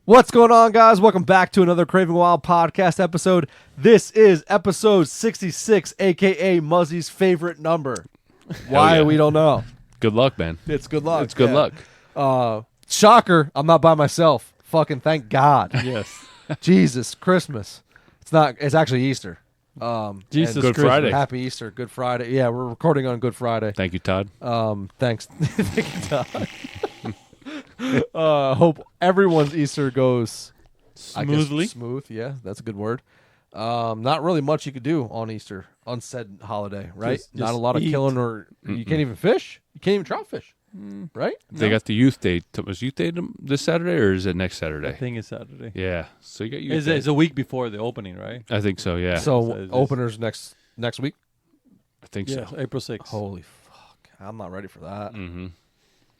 What's going on, guys? Welcome back to another Craving Wild podcast episode. This is episode 66, a.k.a. Muzzey's favorite number. Why, we don't know. Good luck, man. It's good luck. It's good luck. Shocker, I'm not by myself. Fucking thank God. Yes. Jesus, Christmas. It's actually Easter. Jesus, Good Friday. Happy Easter, Good Friday. Yeah, we're recording on Good Friday. Thank you, Todd. Thanks. Thank you, Todd. Hope everyone's Easter goes Smoothly. I guess, smooth, yeah, that's a good word. Not really much you could do on Easter, on said holiday, right? Not a lot of eat. killing, or you can't even fish. You can't even trout fish, right? They got the youth day. Was youth day this Saturday or is it next I Saturday? think it's Saturday. Yeah. So you got youth day. It's a week before the opening, right? I think so. Yeah. So it's- openers next week. I think Yeah, so. April 6th. Holy fuck, I'm not ready for that. Mm-hmm.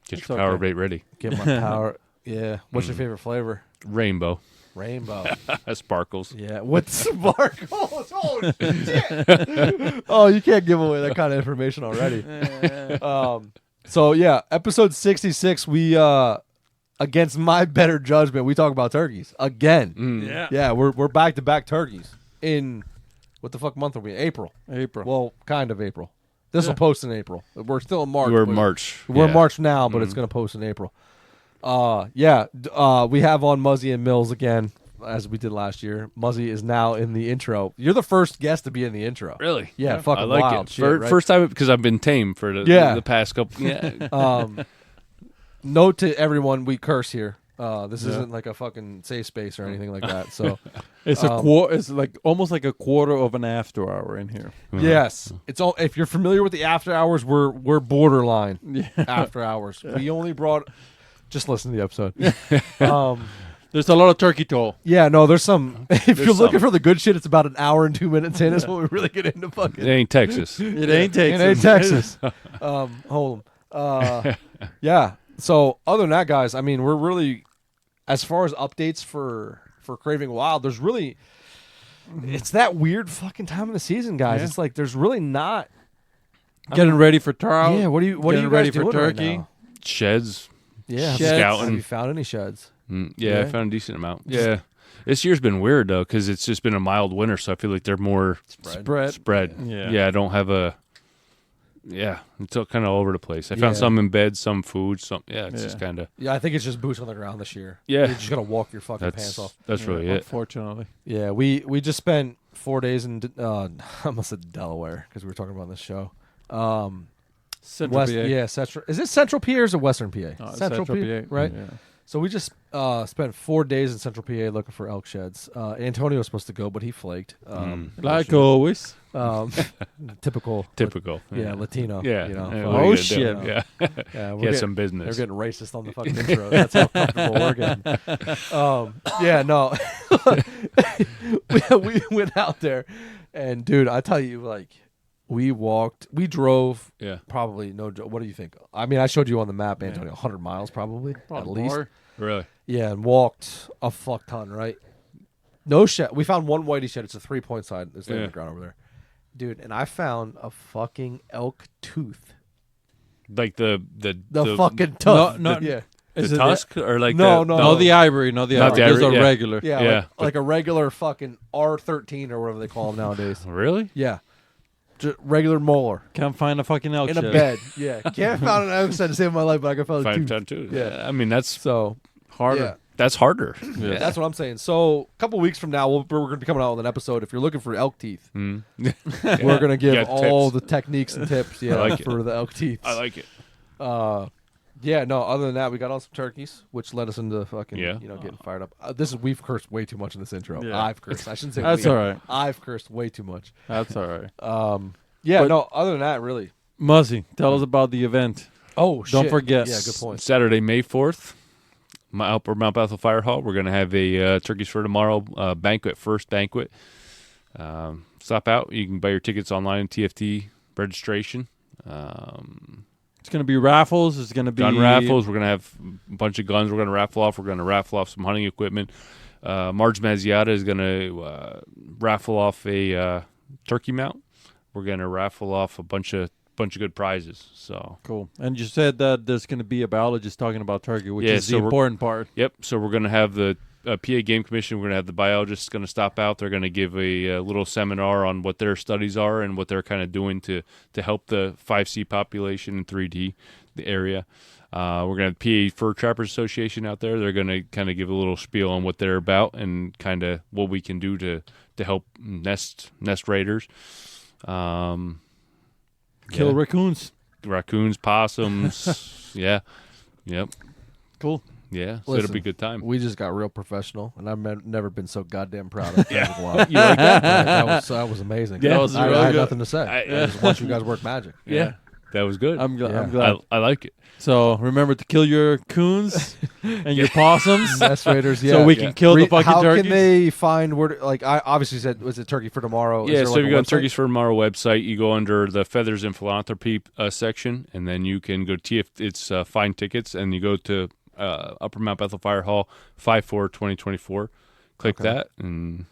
Get It's your power okay. bait ready. Get my power. Yeah. What's your favorite flavor? Rainbow. Rainbow. Sparkles. Yeah. What sparkles? Oh shit! Oh, you can't give away that kind of information already. So yeah, episode 66. We against my better judgment, we talk about turkeys again. Mm. Yeah, we're back to back turkeys in what the fuck month are we? April. April. Well, kind of April. This will Yeah. post in April. We're still in March. We're but- March. We're in Yeah. March now, but it's going to post in April. We have on Muzzey and Mills again, as we did last year. Muzzey is now in the intro. You're the first guest to be in the intro. Really? Yeah, fucking I like wild it. shit, right? First time because I've been tame for the past couple. Yeah. Note to everyone, we curse here. This Yeah. isn't like a fucking safe space or anything like that. So It's It's like almost like a quarter of an after hour in here. yes, it's all. If you're familiar with the after hours, we're borderline Yeah. after hours. We only brought. Just listen to the episode. There's a lot of turkey toll. Yeah, no, there's some. If you're looking some. for the good shit, it's about an hour and 2 minutes in. Is what we really get into fucking. It ain't Texas. It ain't Texas. It ain't Texas. Hold 'em. Yeah. So other than that, guys, I mean, we're really, as far as updates for Craving Wild, there's really, it's that weird fucking time of the season, guys. Yeah. It's like there's really not. Getting ready for trout. Yeah. What are you Getting guys ready for doing right turkey. now? Sheds. Yeah. Sheds. Scouting. Have you found any sheds? Yeah, I Yeah. found a decent amount. Yeah. This year's been weird, though, because it's just been a mild winter, so I feel like they're more spread. Yeah. I don't have a. Yeah, it's kind of all over the place. I found Yeah. some in bed, some food, some. Yeah, it's just Yeah. kind of. Yeah, I think it's just boots on the ground this year. Yeah. You're just gonna walk your fucking pants That's off. that's Yeah, really it. Unfortunately. Yeah, we just spent 4 days in. I almost said Delaware because we were talking about this show. Central West, PA. yeah, Central. Is it Central PA or is it Western PA? No, it's Central PA, right? Yeah. So we just spent 4 days in Central PA looking for elk sheds. Antonio was supposed to go, but he flaked. Like always. Typical. Typical. Yeah, Latino. Yeah. You know, Yeah, fuck. what are you Oh, gonna do? shit. Yeah. Yeah, He had getting, some business. they're getting racist on the fucking intro. That's how comfortable we're getting. Yeah, no. we went out there, and dude, I tell you, like, we drove. Yeah. Probably no. What do you think? I mean, I showed you on the map, Antonio. 100 miles, probably at least. More. Really. Yeah, and walked a fuck ton, right? No shed. We found one whitey shed. It's a 3-point side. It's laying on Yeah. the ground over there, dude. And I found a fucking elk tooth. Like the fucking tooth. No, yeah, Is the it tusk or like No, the, no. No, the ivory. No, the Not ivory. the There's ivory, a yeah. regular. yeah, Yeah, like a regular fucking R13 or whatever they call them nowadays. Really? Yeah, just regular molar Can't find a fucking elk in a shed. bed. Yeah, can't find an elk shed to save my life, but I can find a Five tooth. tattoos. Yeah. I mean that's So Harder. that's harder. Yeah. that's what I'm saying. So a couple weeks from now, we're going to be coming out with an episode. If you're looking for elk teeth, Mm. we're going to give Got all tips. the techniques and tips. Yeah, I like it. for the elk teeth. I like it. Yeah, no. Other than that, we got on some turkeys, which led us into fucking, Yeah. getting fired up. We've cursed way too much in this intro. Yeah. I've cursed. I shouldn't say That's we. all right. I've cursed way too much. That's all right. Yeah, But- no. Other than that, really. Muzzy, tell us about the event. Oh, Don't forget. Yeah, good point. Saturday, May 4th, Upper Mount Bethel Fire Hall. We're going to have a Turkeys for Tomorrow banquet, first banquet. Stop out. You can buy your tickets online, TFT registration. It's going to be raffles. It's going to be Gun raffles. We're going to have a bunch of guns we're going to raffle off. We're going to raffle off some hunting equipment. Marge Mazziata is going to raffle off a turkey mount. We're going to raffle off a bunch of good prizes. So Cool. And you said that there's going to be a biologist talking about turkey, which Yeah, is so the we're- important part. Yep. So we're going to have the PA Game Commission. We're going to have the biologists going to stop out. They're going to give a little seminar on what their studies are and what they're kind of doing to help the 5C population in 3D, the area. We're going to have PA Fur Trappers Association out there. They're going to kind of give a little spiel on what they're about and kind of what we can do to help nest raiders. Kill Raccoons, possums. Yeah. Yep. Cool. Yeah. So Listen, it'll be a good time. We just got real professional, and I've never been so goddamn proud of Yeah. Wild. You like that? That was amazing. Yeah. That was I really had good. nothing to say. I just watch you guys work magic. Yeah. That was good. I'm glad. Yeah. I'm glad. I like it. So remember to kill your coons and your possums, Nest raiders, yeah. so we can kill the fucking How turkeys. can they find where? Like I obviously said, was it Turkey for Tomorrow? Is Yeah, there, so like, if a you go on website? Turkeys for Tomorrow website, you go under the Feathers and Philanthropy section, and then you can go to it's find tickets, and you go to Upper Mount Bethel Fire Hall 5/4/2024. Click that, and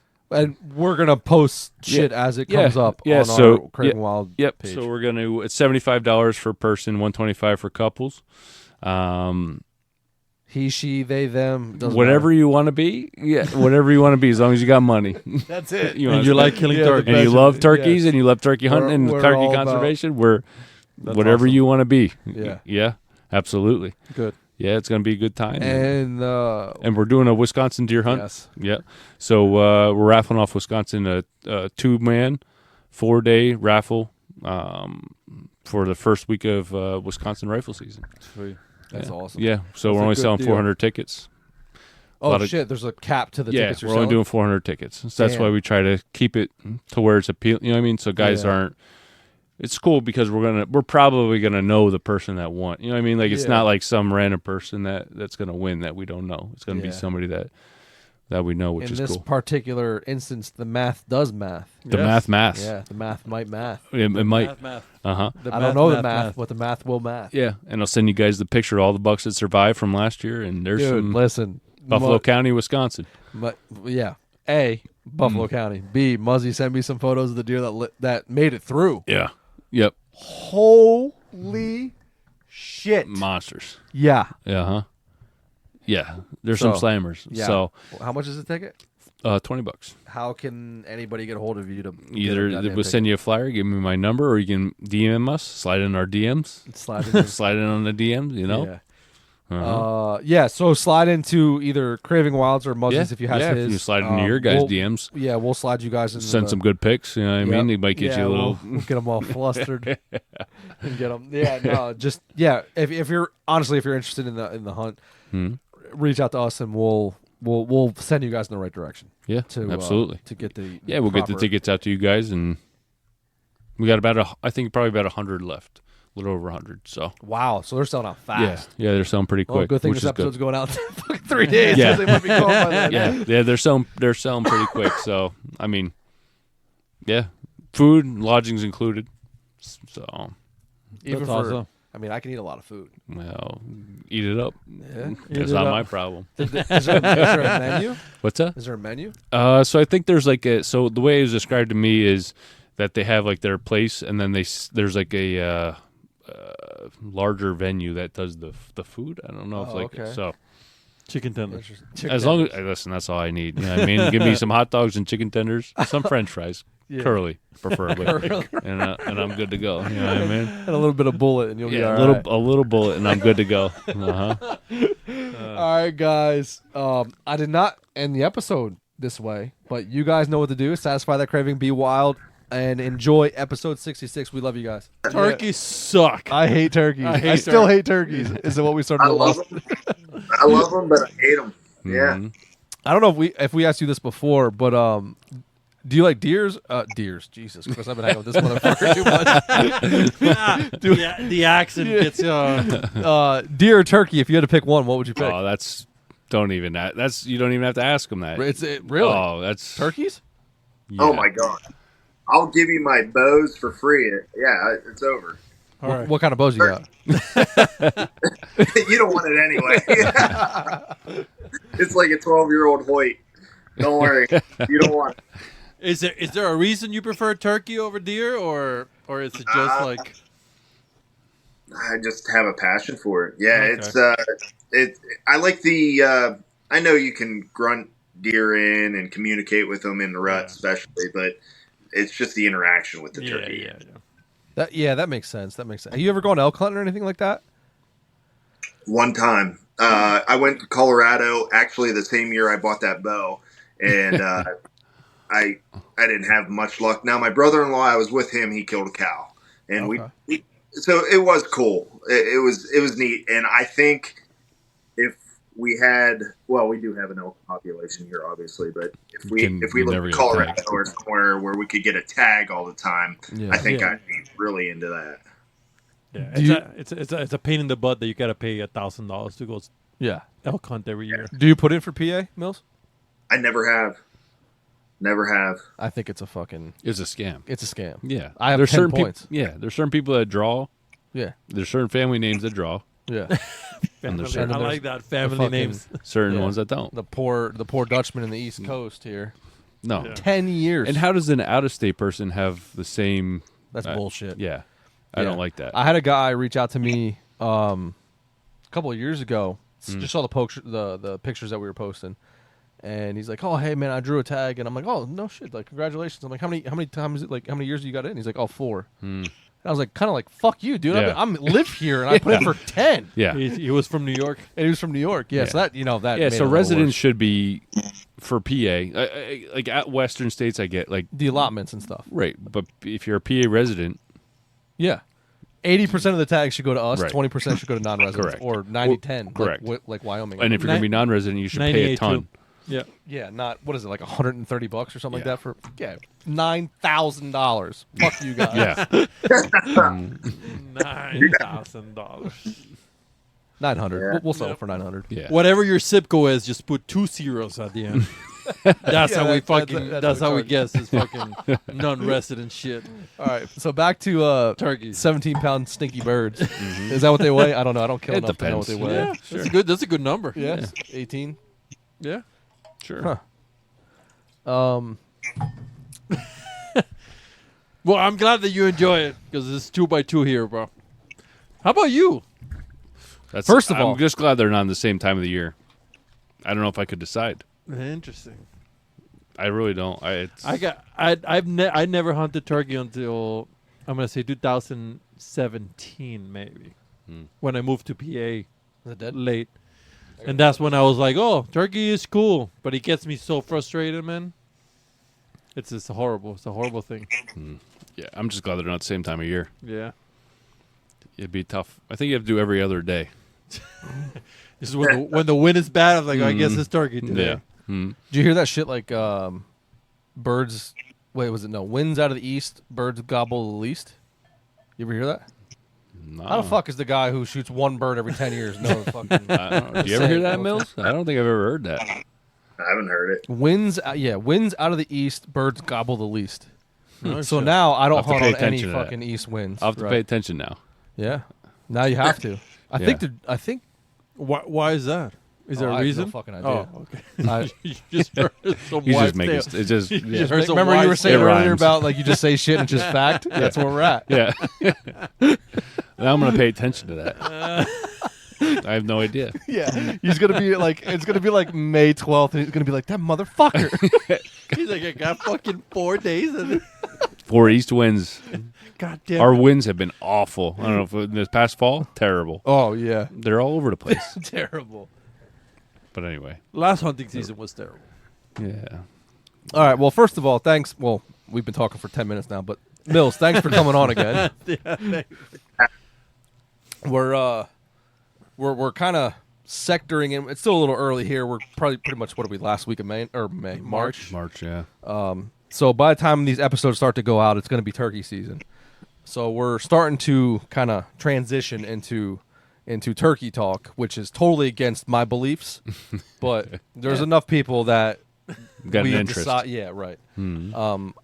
we're gonna post shit as it comes up on our Craving Wild Yep. page. So we're gonna. It's $75 for person, $125 for couples. He, she, they, them. Doesn't Whatever matter. you want to be, yeah, whatever you want to be, as long as you got money. That's it. You and wanna- you like killing Yeah, turkeys. and you love turkeys, yes. and you love turkey hunting and We're turkey all about- conservation. That's Whatever awesome. you want to be. Yeah. Yeah, absolutely. Good. Yeah, it's gonna be a good time. And And we're doing a Wisconsin deer hunt. yes, Yeah. So we're raffling off Wisconsin a 2-man 4-day raffle for the first week of Wisconsin rifle season. that's Yeah. awesome. Yeah. So That's we're a only good selling deal. 400 tickets. Oh lot of- shit! There's a cap to the Yeah, tickets you're we're only selling. doing 400 tickets. So that's Damn. why we try to keep it to where it's appealing. You know what I mean? So guys Yeah. aren't. It's cool because we're probably gonna know the person that won. You know what I mean? Like it's Yeah. not like some random person that's gonna win that we don't know. It's gonna be Yeah. somebody that we know, which In is this cool. particular instance, the math does math. The Yes. math. Yeah, the math might math. It might. Math. Uh-huh. I don't know the math, but the math will math. Yeah, and I'll send you guys the picture of all the bucks that survived from last year, and there's Dude, some listen, Buffalo County, Wisconsin. yeah. A, Buffalo County. B, Muzzey sent me some photos of the deer that made it through. Yeah. Yep. Holy shit! Monsters. Yeah. Yeah. Huh. Yeah. There's some So, slammers. Yeah. So How much is the ticket? $20. How can anybody get a hold of you to Either we'll send you a flyer, give me my number, or you can DM us, slide in our DMs, slide in? slide in on the DMs. You know. Yeah. Uh-huh. So slide into either Craving Wilds or Muzzey's if you have his. if you slide into your guys' DMs, Yeah, we'll slide you guys in. send some good pics. You know what I mean? It might get you a little. We'll get them all flustered and get them. Yeah, no, just If you're honestly, if you're interested in the hunt, reach out to us and we'll send you guys in the right direction. Yeah, To absolutely. to get the We'll get the proper- tickets out to you guys, and we got I think probably about 100 left, a little over 100. So Wow, so they're selling out fast. yeah, they're selling pretty Well, quick. good thing which this is good. episode's going out in fucking 3 days. Yeah. 'Cause they might be gone by then. Yeah, they're selling pretty quick. So I mean, yeah, food, and lodging's included. So Even That's for, awesome. I mean, I can eat a lot of food. well, eat it up. Yeah. That's it not up. my problem. Is there a menu? What's that? Is there a menu? So I think there's so the way it was described to me is that they have like their place, and then there's like a larger venue that does the food. I don't know if okay. so. Chicken tenders. Interesting. As long as listen, that's all I need. You know what I mean? Give me some hot dogs and chicken tenders, some French fries, Yeah. curly preferably, and I'm good to go. You know what I mean? And a little bit of bullet, and you'll be Yeah, all right. a little bullet, and I'm good to go. Uh-huh. All right, guys. I did not end the episode this way, but you guys know what to do. Satisfy that craving, be wild, and enjoy episode 66. We love you guys. Turkeys suck. I hate turkeys. I still hate turkeys. Is it what we started I to love love? them. I love them, but I hate them. Yeah. Mhm. I don't know if we asked you this before, but do you like deers? Deers. Jesus Christ, I've been hanging with this motherfucker too much. The accent gets Deer or turkey? If you had to pick one, what would you pick? Oh, you don't even have to ask them that. Really Oh, that's turkeys. Oh yeah. my god. I'll give you my bows for free. Yeah, it's over. all right. What kind of bows you got? You don't want it anyway. It's like a 12-year-old Hoyt. Don't worry. You don't want it. Is there a reason you prefer turkey over deer, or is it just like? I just have a passion for it. Yeah, Okay. I like the I know you can grunt deer in and communicate with them in the rut, especially, but it's just the interaction with the turkey. That makes sense. That makes sense. Have you ever gone elk hunting or anything like that? One time, I went to Colorado. Actually, the same year I bought that bow, and I didn't have much luck. Now, my brother-in-law, I was with him. He killed a cow, and so it was cool. It was neat, and I think if we had, well, we do have an elk population here, obviously, but if we look at Colorado or somewhere where we could get a tag all the time, I think I'd be really into that. Yeah, it's a pain in the butt that you got to pay $1,000 to go elk hunt every year. Do you put in for PA, Mills? I never have. I think it's a scam. It's a scam. Yeah. I have 10 points. There's certain people that draw. Yeah. There's certain family names that draw. Yeah. And there's I like that family names. Certain ones that don't. The poor Dutchman in the East Coast here. No. 10 years. And how does an out-of-state person have the same? That's bullshit. Yeah. I don't like that. I had a guy reach out to me a couple of years ago. Just saw the pictures that we were posting, and he's like, "Oh, hey man, I drew a tag," and I'm like, "Oh, no shit, like congratulations." I'm like, "How many times? Like how many years you got in?" He's like, "Oh, 4." And I was like, kind of like, "Fuck you, dude. Yeah. I live here, and I put in for 10." Yeah. He was from New York, and he was from New York. Yeah, so that that. Yeah, made so it a little residents worse. should be for PA. Like at Western states, I get like the allotments and stuff. Right, but if you're a PA resident, 80% of the tags should go to us. Right. 20% should go to non-residents, Correct. or 90-10, correct. like Wyoming. And if you're gonna be non-resident, you should pay a ton. Yeah, not what is it, like $130 or something like that for $9,000. Fuck you guys. Yeah. $9,000. 900. We'll sell it for 900. Yeah. Whatever your zip code is, just put 2 zeros at the end. That's how we fucking. That's how we guess this fucking non-resident shit. All right, so back to turkeys. 17-pound stinky birds. Is that what they weigh? I don't know. I don't kill It enough to know what they weigh. Yeah, Sure. That's a good number. Yeah, 18. Yeah. Sure. Huh. Well, I'm glad that you enjoy it because it's 2x2 here, bro. How about you? First of all, I'm just glad they're not in the same time of the year. I don't know if I could decide. Interesting. I really don't. I never hunted turkey until I'm gonna say 2017 maybe, when I moved to PA. Is it dead? Late, and that's when I was like, "Oh, turkey is cool," but it gets me so frustrated, man. It's just horrible. It's a horrible thing. Yeah, I'm just glad they're not the same time of year. Yeah, It'd be tough. I think you have to do every other day. this is when the wind is bad. I'm like, I guess it's turkey today. Yeah. Did you hear that shit? Like birds. Wait, was it no? Winds out of the east, birds gobble the least. You ever hear that? No. How the fuck is the guy who shoots one bird every 10 years? No fucking. Do you ever hear that, Mills? I don't think I've ever heard that. I haven't heard it. Winds out of the east, birds gobble the least. So now I don't I'll have to hunt pay on any attention to that. fucking east winds. I'll have to pay attention now. Yeah, now you have to. I think. Why is that? Is there I a have no reason? fucking idea. Oh, okay. I, You just heard some He's wives' just making tale. it. Just You heard some remember you were wives' saying It earlier rhymes. about like you just say shit and it's just fact. That's where we're at. yeah. Now I'm gonna pay attention to that. I have no idea. Yeah, he's gonna be like, it's gonna be like May 12th, and he's gonna be like that motherfucker. He's like, I got fucking 4 days. And 4 east winds. God damn. Our winds have been awful. I don't know if in this past fall, terrible. Oh yeah, They're all over the place. terrible. But anyway, Last hunting season was terrible. yeah. All right. Well, first of all, thanks. Well, we've been talking for 10 minutes now, but Mills, thanks for coming on again. We're kind of sectoring in. It's still a little early here. We're probably pretty much what are we last week of March. March, yeah. So by the time these episodes start to go out, it's going to be turkey season. So we're starting to kind of transition into turkey talk, which is totally against my beliefs. But there's enough people that Got an interest. yeah, right.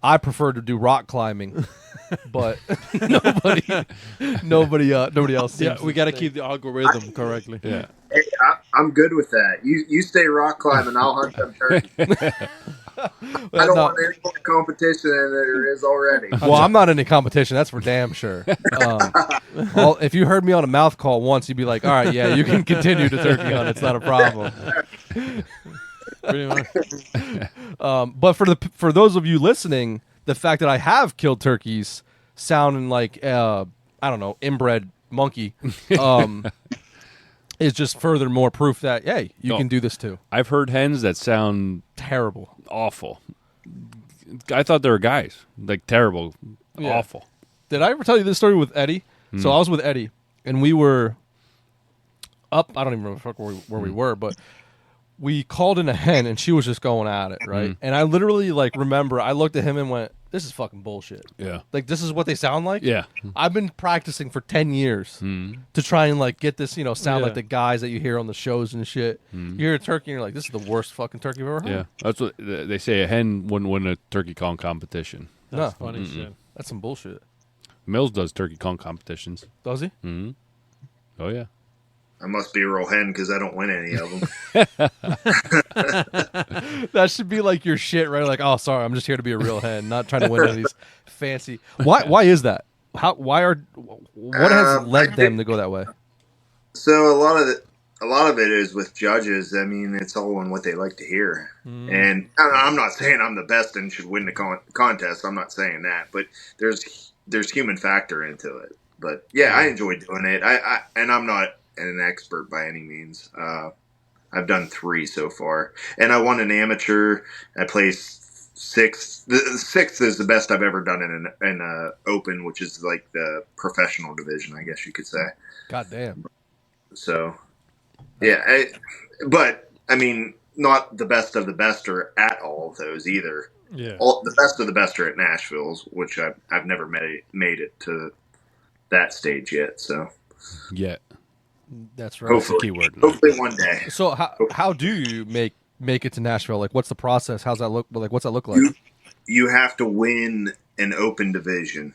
I prefer to do rock climbing, but nobody else. Yeah, seems we got to keep the algorithm correctly. Yeah. Hey, I'm good with that. You stay rock climbing, I'll hunt them turkeys. I don't want any more competition than there is already. Well, I'm not in any competition. That's for damn sure. If you heard me on a mouth call once, you'd be like, "All right, yeah, you can continue to turkey hunt. It's not a problem." Pretty much. But for those of you listening, the fact that I have killed turkeys sounding like I don't know, inbred monkey is just furthermore proof that hey, you can do this too. I've heard hens that sound Terrible. awful. I thought they were guys, like terrible, Yeah. awful. Did I ever tell you this story with Eddie? So I was with Eddie, and we were up. I don't even remember where we were, but we called in a hen, and she was just going at it, right? And I literally remember I looked at him and went, "This is fucking bullshit. Yeah, Like this is what they sound like." yeah. I've been practicing for 10 years to try and get this, sound like the guys that you hear on the shows and shit. You hear a turkey and you're like, this is the worst fucking turkey I've ever heard. Yeah, that's what they say. A hen wouldn't win a turkey calling competition. That's No. funny shit. That's some bullshit. Mills does turkey calling competitions. Does he? Oh yeah. I must be a real hen because I don't win any of them. That should be like your shit, right? Like, oh, sorry, I'm just here to be a real hen, not trying to win any of these fancy. Why is that? What has led them to go that way? So a lot of it is with judges. I mean, it's all on what they like to hear. And I'm not saying I'm the best and should win the contest. I'm not saying that, but there's human factor into it. But yeah, I enjoy doing it. And I'm not an expert by any means. I've done 3 so far, and I won an amateur. I placed 6th. The 6th is the best I've ever done in a open, which is like the professional division, I guess you could say. God damn. So, yeah, but I mean, not the best of the best are at all of those either. Yeah. The best of the best are at Nashville's, which I've never made it to that stage yet. So, Yeah. That's right. That's the keyword. hopefully one day. So how do you make it to Nashville? Like, what's the process? How's that look? Like, what's that look like? You have to win an open division.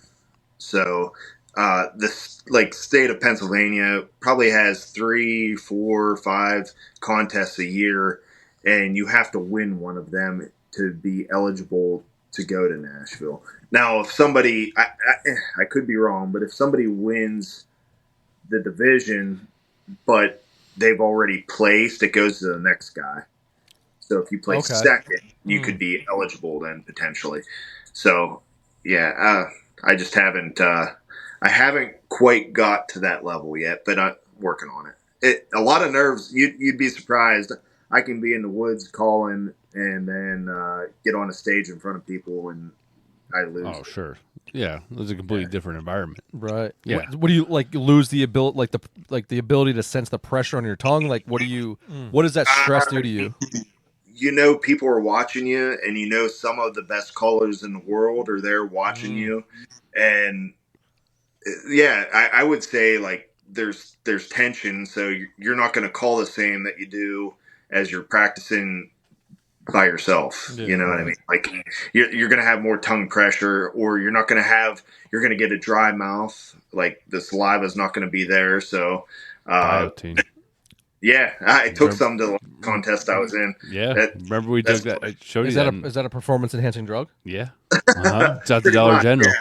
So the state of Pennsylvania probably has 3, 4, 5 contests a year, and you have to win one of them to be eligible to go to Nashville. Now, if somebody, I could be wrong, but if somebody wins the division, but they've already placed, it goes to the next guy. So if you place second, you could be eligible then potentially. So yeah, I just haven't quite got to that level yet, but I'm working on it. A lot of nerves. You'd be surprised. I can be in the woods calling and then get on a stage in front of people and I lose. Oh sure. Yeah, it's a completely different environment. Right. Yeah. What do you lose the ability, the ability to sense the pressure on your tongue? Like, what does that stress do to you? You know, people are watching you, and you know some of the best callers in the world are there watching you, and yeah, I would say there's tension, so you're not going to call the same that you do as you're practicing by yourself. Yeah, you know what I mean? Like you're going to have more tongue pressure, or you're going to get a dry mouth. Like the saliva is not going to be there. So, Biotine. yeah, I took some to the contest I was in. Yeah. Remember we took that? I showed you that. Is that a performance enhancing drug? Yeah. It's at the Dollar General.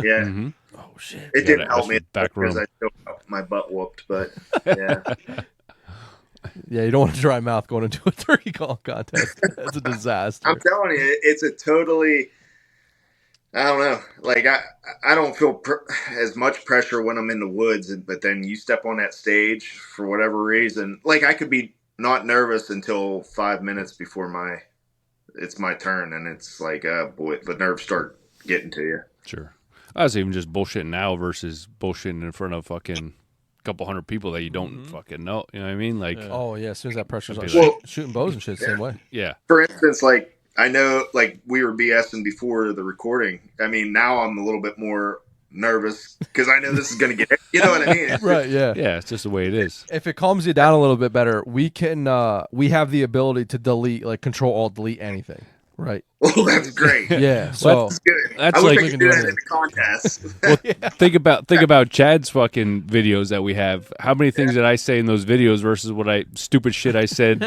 Yeah. Oh shit. It didn't help that's me the back because room. I still got my butt whooped, but yeah. Yeah, you don't want a dry mouth going into a turkey call contest. That's a disaster. I'm telling you, it's a totally. I don't know. Like I don't feel as much pressure when I'm in the woods, but then you step on that stage for whatever reason. Like I could be not nervous until 5 minutes before it's my turn, and it's like, boy, the nerves start getting to you. Sure. I was even just bullshitting now versus bullshitting in front of fucking couple hundred people that you don't fucking know. You know what I mean? Like, Oh yeah, as soon as that pressure's on, Well, shooting bows and shit, same way. yeah. For instance, like I know, like we were BSing before the recording. I mean, now I'm a little bit more nervous because I know this is going to get. You know what I mean? It's Right. Yeah. Yeah, it's just the way it is. If it calms you down a little bit better, we can. We have the ability to delete, Control Alt Delete anything. Right. Well, that's great. Yeah. So That's good. That's I wish like- I could do that in the contest. Well, think about Chad's fucking videos that we have. How many things did I say in those videos versus stupid shit I said?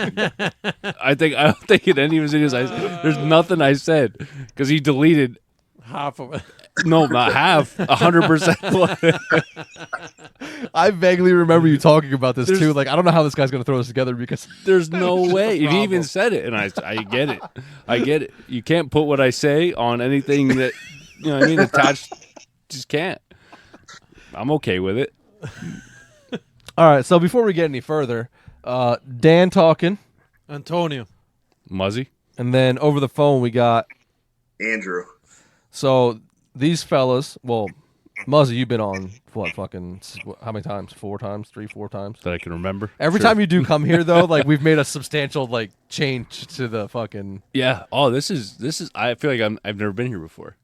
I don't think in any of his videos there's nothing I said because he deleted Half of it. No, not half. 100%. I vaguely remember you talking about this too. Like, I don't know how this guy's gonna throw this together because There's no way. He problem. even said it, and I get it. I get it. You can't put what I say on anything that you know what I mean attached. Just can't. I'm okay with it. All right. So before we get any further, Dan talking, Antonio. Muzzey. and then over the phone we got. Andrew. So these fellas, well, Muzzey, you've been on what fucking how many times? 4 times, 4 times. That I can remember. Every time you do come here though, like we've made a substantial like change to the fucking. Yeah. Oh, this is. I feel like I've never been here before.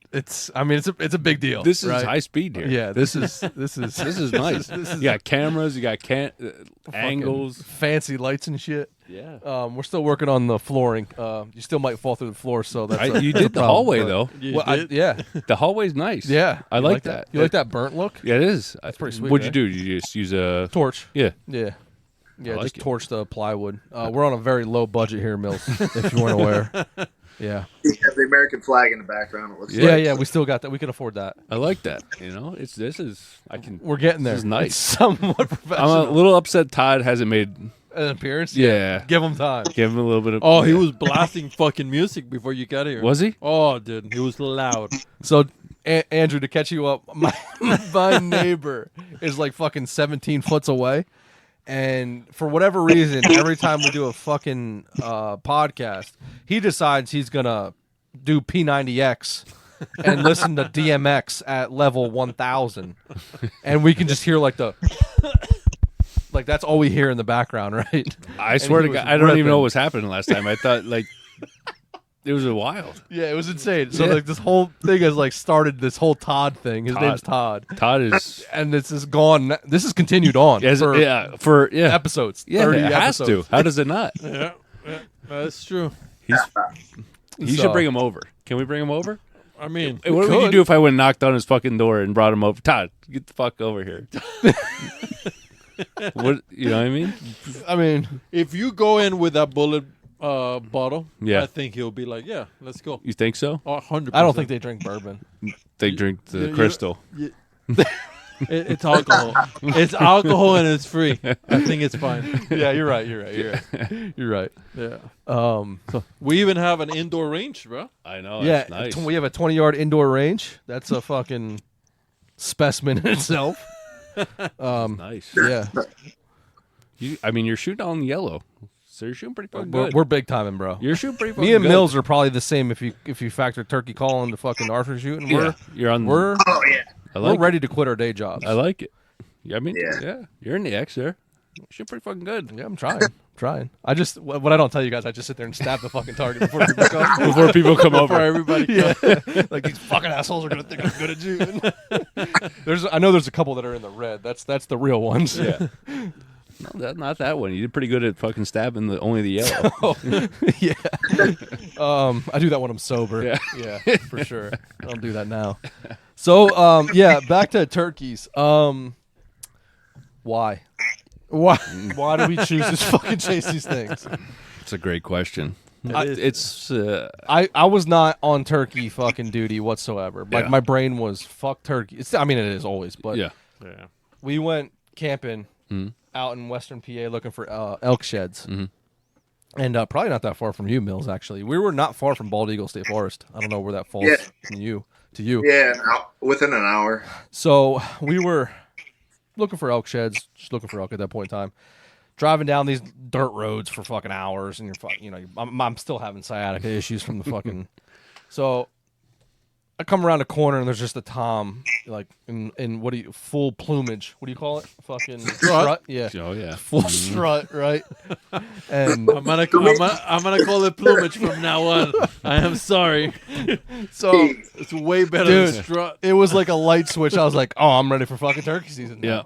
I mean, it's a big deal. This is right? high speed here. Yeah, this is This is nice. You got cameras. You got angles. fancy lights and shit. Yeah. We're still working on the flooring. You still might fall through the floor, so that's You that's did the problem, hallway but- though. You did? yeah, The hallway's nice. yeah. I You like that. You like that burnt look? Yeah, it is. That's pretty sweet, What'd eh? you do? You just use a Torch. yeah. Yeah, like just it. torch the plywood. We're on a very low budget here, Mills. If you weren't aware. Yeah. You have the American flag in the background. It looks Yeah. Yeah, like. we still got that. We can afford that. I like that. You know, I can. We're getting there. This is nice. It's somewhat I'm professional. a little upset. Todd hasn't made. An appearance. Yeah. Give him time. Give him a little bit of. Oh, he was blasting fucking music before you got here. Was he? Oh, dude, he was loud. So, Andrew, to catch you up, my neighbor is like fucking 17 foot away. And for whatever reason, every time we do a fucking podcast, he decides he's going to do P90X and listen to DMX at level 1000. And we can just hear like the... Like, that's all we hear in the background, right? I swear he to was God, I don't even ripping. know what was happening last time. I thought like it was wild. Yeah, it was insane. So, Yeah. like, this whole thing has, like, started this whole Todd thing. His Todd. name's Todd. Todd is And this is gone. This is continued on for yeah episodes. yeah 30 it has episodes. to. How does it not? Yeah, that's true. You should bring him over. Can we bring him over? I mean, Hey, what would you do if I went and knocked on his fucking door and brought him over? Todd, get the fuck over here. What you know what I mean? I mean, if you go in with that bullet bottle, Yeah. I think he'll be like, yeah, let's go. You think so? Oh, 100%. I don't think they drink bourbon. They drink the you- crystal. It's alcohol. It's alcohol and it's free. I think it's fine. Yeah, you're right. You're right. Yeah. So We even have an indoor range, bro. I know. yeah, That's nice. we have a 20-yard indoor range. That's a fucking specimen in itself. Nice. Yeah, I mean, you're shooting on yellow, so you're shooting pretty fucking we're, good. we're big timing, bro. You're shooting pretty fucking Me and good. Mills are probably the same if you factor turkey call into fucking archery shooting. Yeah, you're on. We're Oh yeah. I we're like ready to quit our day jobs. it. I like it. Yeah, I mean, Yeah. yeah, you're in the X there. You're shooting pretty fucking good. Yeah, I'm trying. I just what I don't tell you guys, I just sit there and stab the fucking target before people come. Before people come For over. everybody. Yeah, like these fucking assholes are gonna think I'm good at shooting. I know there's a couple that are in the red. That's the real ones. Yeah. No, not that one. You did pretty good at fucking stabbing only the yellow. Yeah. I do that when I'm sober. Yeah. Yeah, for sure. I don't do that now. So, yeah, back to turkeys. Why? Why do we choose to fucking chase these things? It's a great question. It is. It's I was not on turkey fucking duty whatsoever. Like Yeah. my brain was fuck turkey. I mean, it is always, but yeah. Yeah. we went camping Mhm. out in Western PA looking for elk sheds. Mhm. And probably not that far from you, Mills, actually. We were not far from Bald Eagle State Forest. I don't know where that falls Yeah. from you to you. Yeah, within an hour. So we were looking for elk sheds, just looking for elk at that point in time. Driving down these dirt roads for fucking hours, and I'm still having sciatica issues from the fucking. So I come around a corner and there's just a tom, like in full plumage. What do you call it? Fucking strut. Yeah, Oh yeah. full strut, right? And I'm gonna call it plumage from now on. I am sorry. so It's way better Dude. than strut. it was like a light switch. I was like, oh, I'm ready for fucking turkey season. Yeah.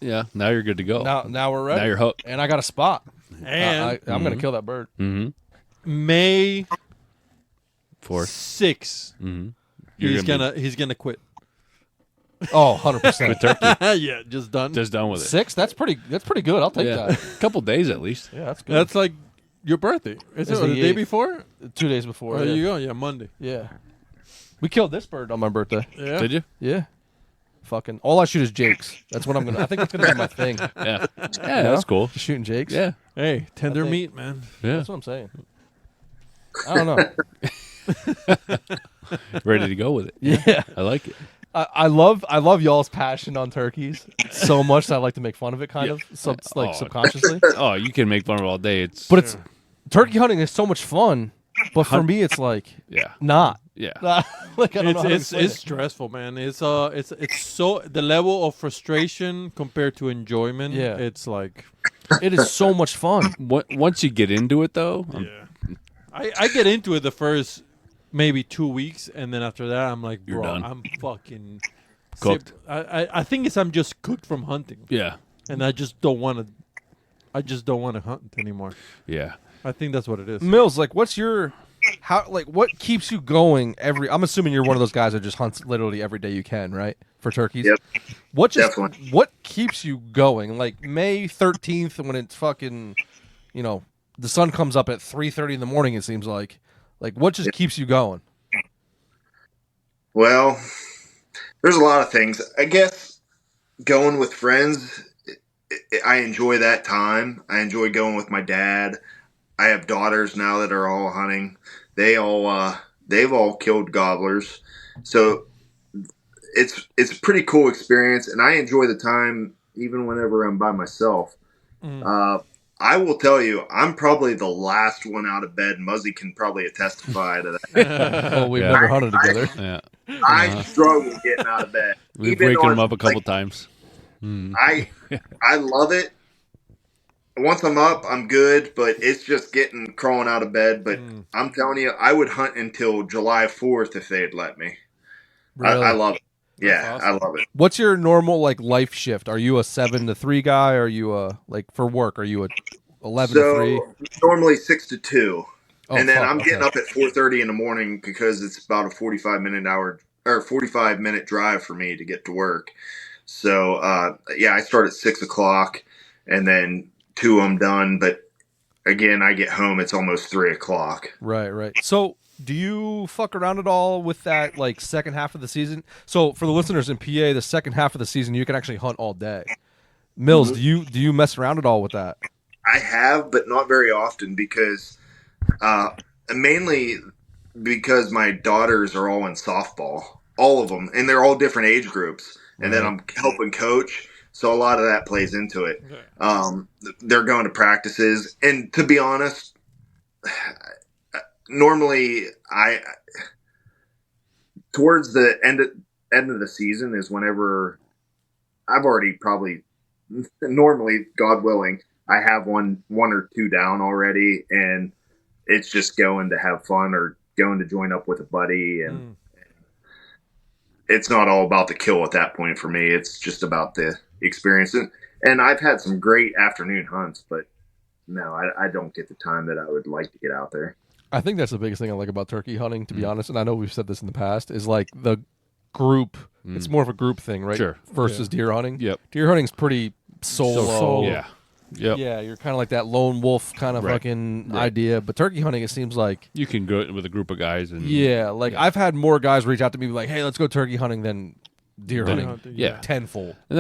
Yeah. Now you're good to go. Now we're ready. Now you're hooked. And I got a spot. And I'm gonna kill that bird. Mm-hmm. May Fourth. 6th, Mm-hmm. he's gonna quit. Oh, 100%. turkey. Yeah, just done. Just done with it. 6? That's pretty good. I'll take Yeah. that. A couple days at least. Yeah, that's good. That's like your birthday. Is It's it the the day 8th. before? 2 days before. There yeah. you go. Yeah, Monday. Yeah. We killed this bird on my birthday. Yeah. Did you? Yeah. Fucking all I shoot is Jakes. That's what I'm gonna. I think that's gonna be my thing. Yeah. Yeah, that's cool. Just shooting Jakes. Yeah. Hey, tender I think- meat, man. Yeah. That's what I'm saying. I don't know. Ready to go with it. Yeah. I like it. I love y'all's passion on turkeys so much that I like to make fun of it, kind of, Oh. subconsciously. Oh, you can make fun of it all day. It's But it's turkey hunting is so much fun. But for me, it's like yeah. not. Yeah. Like I don't know how to It's explain it. stressful, man. It's so the level of frustration compared to enjoyment. Yeah. It's like It is so much fun. Once you get into it, though, I get into it the first maybe 2 weeks, and then after that, I'm like, You're bro, done. I'm fucking Cooked. I think I'm just cooked from hunting, yeah, and I just don't want to hunt anymore. yeah. I think that's what it is. Mills, like, what's your what keeps you going I'm assuming you're one of those guys that just hunts literally every day you can, right? For turkeys. Yep. Definitely. What keeps you going? Like May 13th when it's fucking, the sun comes up at 3:30 in the morning, it seems like. Like, what just keeps you going? Well, there's a lot of things. I guess going with friends, I enjoy that time. I enjoy going with my dad. I have daughters now that are all hunting. They've all killed gobblers, so it's a pretty cool experience, and I enjoy the time even whenever I'm by myself. I will tell you, I'm probably the last one out of bed. Muzzy can probably testify to that. Oh, we've Yeah. never hunted together. Yeah. I struggle getting out of bed. We've Even waken on, them up a couple like, times. Mm. I love it. Once I'm up, I'm good, but it's just crawling out of bed. But I'm telling you, I would hunt until July 4th if they'd let me. Really? I love it. That's Yeah, awesome. I love it. What's your normal life shift? Are you a 7 to 3 guy? Are you for work? Are you a 11 to 3? So normally 6 to 2, Oh, and then fuck, I'm getting okay. up at 4:30 in the morning because it's about a 45-minute drive for me to get to work. So I start at 6 o'clock, and then 2 I'm done. But again, I get home, it's almost 3 o'clock. Right. So, do you fuck around at all with that second half of the season? So, for the listeners in PA, the second half of the season you can actually hunt all day. Mills, do you mess around at all with that? I have, but not very often because mainly because my daughters are all in softball, all of them, and they're all different age groups. And then I'm helping coach, so a lot of that plays into it. They're going to practices, and to be honest, normally towards the end of the season is whenever I've already probably normally, God willing, I have one or two down already, and it's just going to have fun or going to join up with a buddy, and it's not all about the kill at that point for me. It's just about the experience, and I've had some great afternoon hunts, but no, I don't get the time that I would like to get out there. I think that's the biggest thing I like about turkey hunting, to be honest, and I know we've said this in the past, is the group. It's more of a group thing, right? Sure. Versus deer hunting. Yep. Deer hunting's pretty solo. Yeah. Yep. Yeah, you're kind of like that lone wolf kind of fucking idea. But turkey hunting, it seems like, You can go with a group of guys and I've had more guys reach out to me like, "Hey, let's go turkey hunting," than deer hunting. yeah. Tenfold. And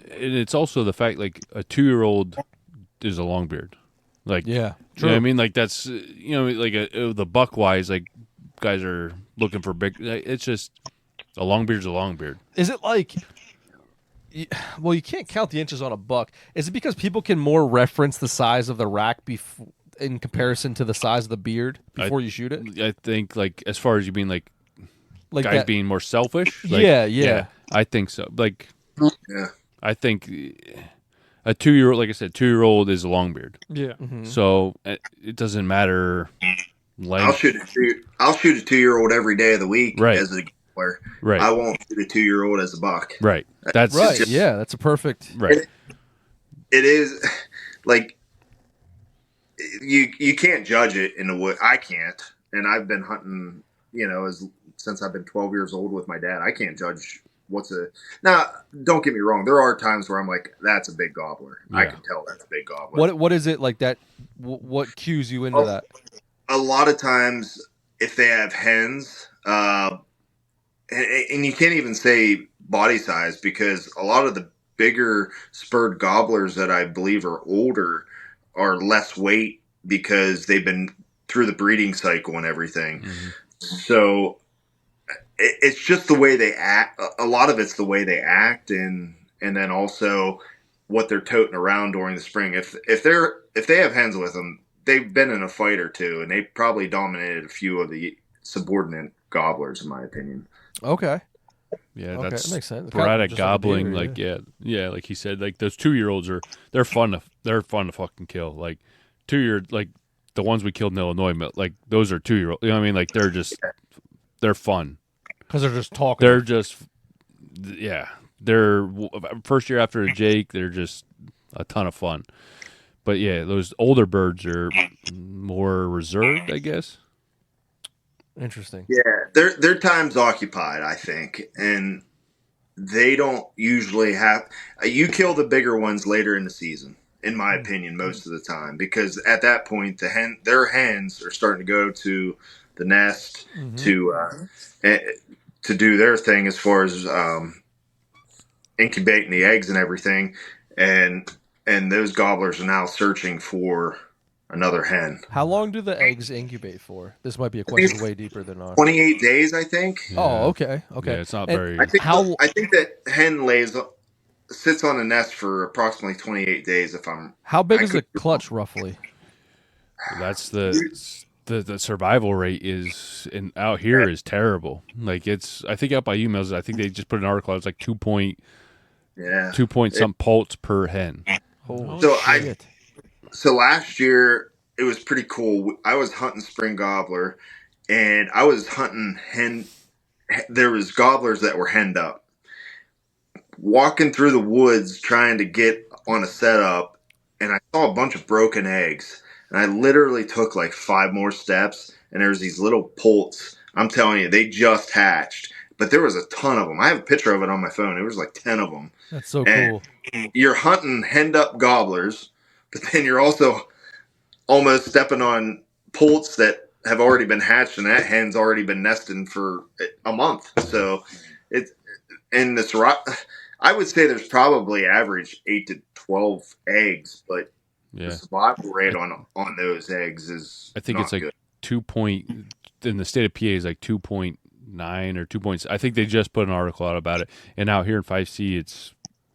it's also the fact a 2-year-old is a long beard. Yeah, You know true. what I mean? That's the buck wise, guys are looking for big. It's just a long beard's a long beard. Is it well, you can't count the inches on a buck. Is it because people can more reference the size of the rack in comparison to the size of the beard before you shoot it? I think as far as you mean Like guys that, being more selfish. Yeah. I think so. Yeah. I think a 2-year-old, like I said, 2-year-old is a long beard. Yeah. Mhm. So it doesn't matter. I'll shoot a 2-year-old every day of the week Right. as a gambler. Right. I won't shoot a 2-year-old as a buck. Right. That's Right. just- Yeah, that's a perfect. right. It is you can't judge it in a way. I can't, and I've been hunting, since I've been 12 years old with my dad. I can't judge now. Don't get me wrong. There are times where I'm like, that's a big gobbler. I Yeah. can tell that's a big gobbler. What is it like that? What cues you into that? A lot of times, if they have hens, and you can't even say body size, because a lot of the bigger spurred gobblers that I believe are older are less weight because they've been through the breeding cycle and everything. So it's just the way they act. A lot of it's the way they act, and then also what they're toting around during the spring. If they have hens with them, they've been in a fight or two, and they probably dominated a few of the subordinate gobblers, in my opinion. Okay. Yeah, Okay, that's that makes sense. sporadic Just like a gobbling. beaver, Yeah, like he said, like those 2-year-olds they're fun to fucking kill. Like 2-year, like the ones we killed in Illinois, like those are 2-year-old. You know what I mean? Like they're fun. Because they're just talking. They're just, yeah. They're first year after a Jake. They're just a ton of fun. But yeah, those older birds are more reserved, I guess. Interesting. Yeah, their time's occupied, I think, and they don't usually have. You kill the bigger ones later in the season, in my opinion, most of the time, because at that point their hens are starting to go to the nest to do their thing as far as incubating the eggs and everything, and those gobblers are now searching for another hen. How long do the eggs incubate for? This might be a question way deeper than ours. 28 days, I think. Yeah. Oh, okay. Yeah, it's not very. I think that hen sits on a nest for approximately 28 days. How big is a clutch roughly? That's the survival rate is out here is terrible. Like I think out by you, Mills, I think they just put an article. It's like 2 point some poults per hen. Oh, shit. So last year it was pretty cool. I was hunting spring gobbler, and I was hunting hen. There was gobblers that were henned up. Walking through the woods trying to get on a setup, and I saw a bunch of broken eggs. And I literally took like 5 more steps, and there's these little poults. I'm telling you, they just hatched. But there was a ton of them. I have a picture of it on my phone. There was like 10 of them. That's so and cool. You're hunting henned up gobblers, but then you're also almost stepping on poults that have already been hatched, and that hen's already been nesting for a month. So it's in this. I would say there's probably average 8 to 12 eggs, but the survival rate on those eggs is. I think not it's like good. 2 point in the state of PA is like 2.9 or 2 points. I think they just put an article out about it, and out here in 5C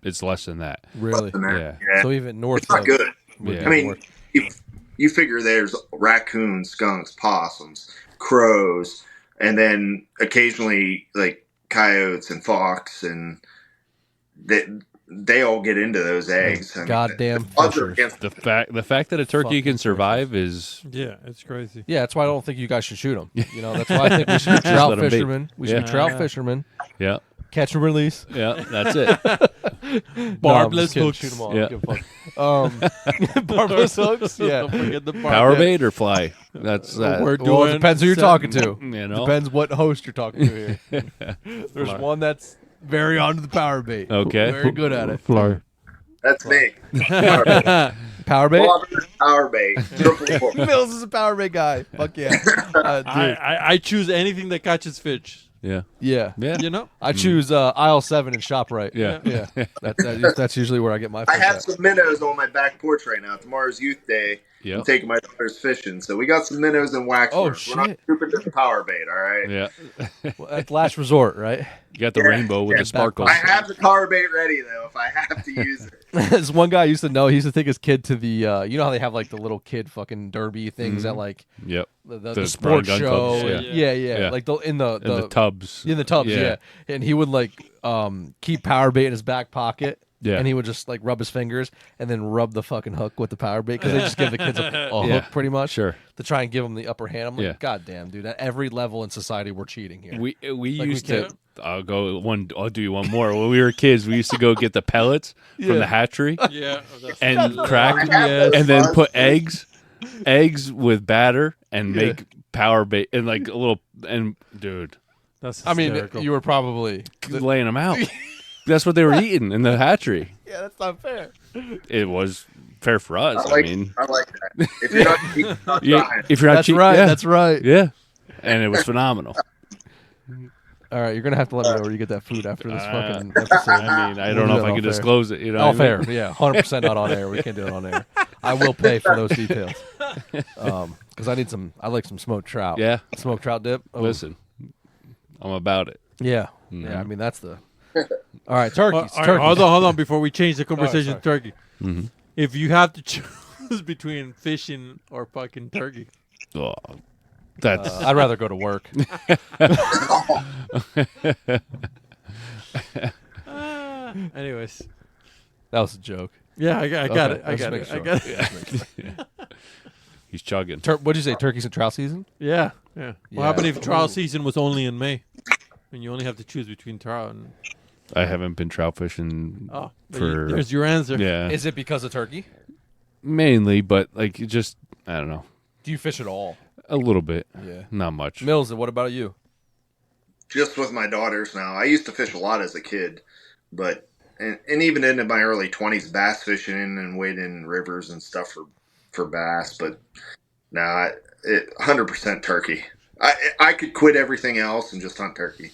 it's less than that. Really? Yeah. So even north. It's not good. Yeah. I mean, you figure there's raccoons, skunks, possums, crows, and then occasionally like coyotes and fox, and they all get into those eggs. I mean, goddamn the odds are fishers. against The fact that a turkey Fucking can survive is Yeah, it's crazy. Yeah, that's why I don't think you guys should shoot them. You know, that's why I think we should be trout let 'em be. fishermen. We should be Yeah. trout fishermen. yeah. Catch and release. Yeah, that's it. Barbless kidding. hooks. Shoot them all. Yeah. Give a fuck. Barbless hooks. Yeah. Don't forget the Power bait or fly? That's that. We're Well, it doing depends who you're talking to. You know. Depends what host you're talking to here. There's one that's very onto the power bait. Okay. Very good at it. Fly. That's me. Power bait? Power bait. Triple. Mills is a power bait guy. Fuck yeah. Dude. I choose anything that catches fish. Yeah. Yeah. Yeah. You know? I choose aisle 7 and ShopRite. Yeah. Yeah. That's usually where I get my fish I have at. some minnows on my back porch right now. Tomorrow's youth day. Yep. I'm taking my daughters fishing, so we got some minnows and wax. Oh, We're not shit. trooping to the power bait, all right? Yeah. Well, at last resort, right? You got the rainbow with the sparkles. I have the power bait ready though if I have to use it. This one guy used to know. He used to take his kid to the. You know how they have like the little kid fucking derby things at like Yep. the The sports gun show. clubs, yeah. Yeah. Like in the In the tubs. In the tubs, yeah. And he would like keep power bait in his back pocket. Yeah. And he would just like rub his fingers and then rub the fucking hook with the power bait because they just give the kids a Yeah. hook pretty much. Sure. To try and give them the upper hand. I'm like, Yeah. God damn, dude. At every level in society, we're cheating here. We Like, used we to. can't- I'll do you one more. When we were kids, we used to go get the pellets from the hatchery Yeah. and crack Yes. and then put eggs with batter and make power bait and like a little dude That's I mean, hysterical. you were probably. laying them out. That's what they were eating in the hatchery. Yeah, that's not fair. It was fair for us. I like that. If you're not cheating, not Yeah, trying. if you're not That's cheap, right. yeah, That's right. yeah, and it was phenomenal. All right, you're gonna have to let me know where you get that food after this fucking I episode. mean, I We'll don't do know if that I off can air. disclose it. You know, Oh, what I mean? fair. Yeah, 100% not on air. We can't do it on air. I will pay for those details. Because I need some. I like some smoked trout. Yeah. Smoked trout dip. Oh. Listen, I'm about it. Yeah. Yeah. I mean, that's the. All right, turkeys. All right, turkeys. hold on. Before we change the conversation to sorry. turkey, Mm-hmm. if you have to choose between fishing or fucking turkey, Oh, that's I'd rather go to work. anyways, That was a joke. yeah, I got it. I let's got make it. sure. I got it. he's chugging. What'd you say? Turkeys and trout season? Yeah. Yeah. What happened if trial Ooh. season was only in May, and you only have to choose between trout and I haven't been trout fishing for there's your answer. yeah, Is it because of turkey? mainly, but like it just I don't know, Do you fish at all? a little bit, Yeah. not much. Mills, what about you? Just with my daughters now. I used to fish a lot as a kid, but and even into my early 20s, bass fishing and wading in rivers and stuff for bass. But now, 100% turkey. I could quit everything else and just hunt turkey.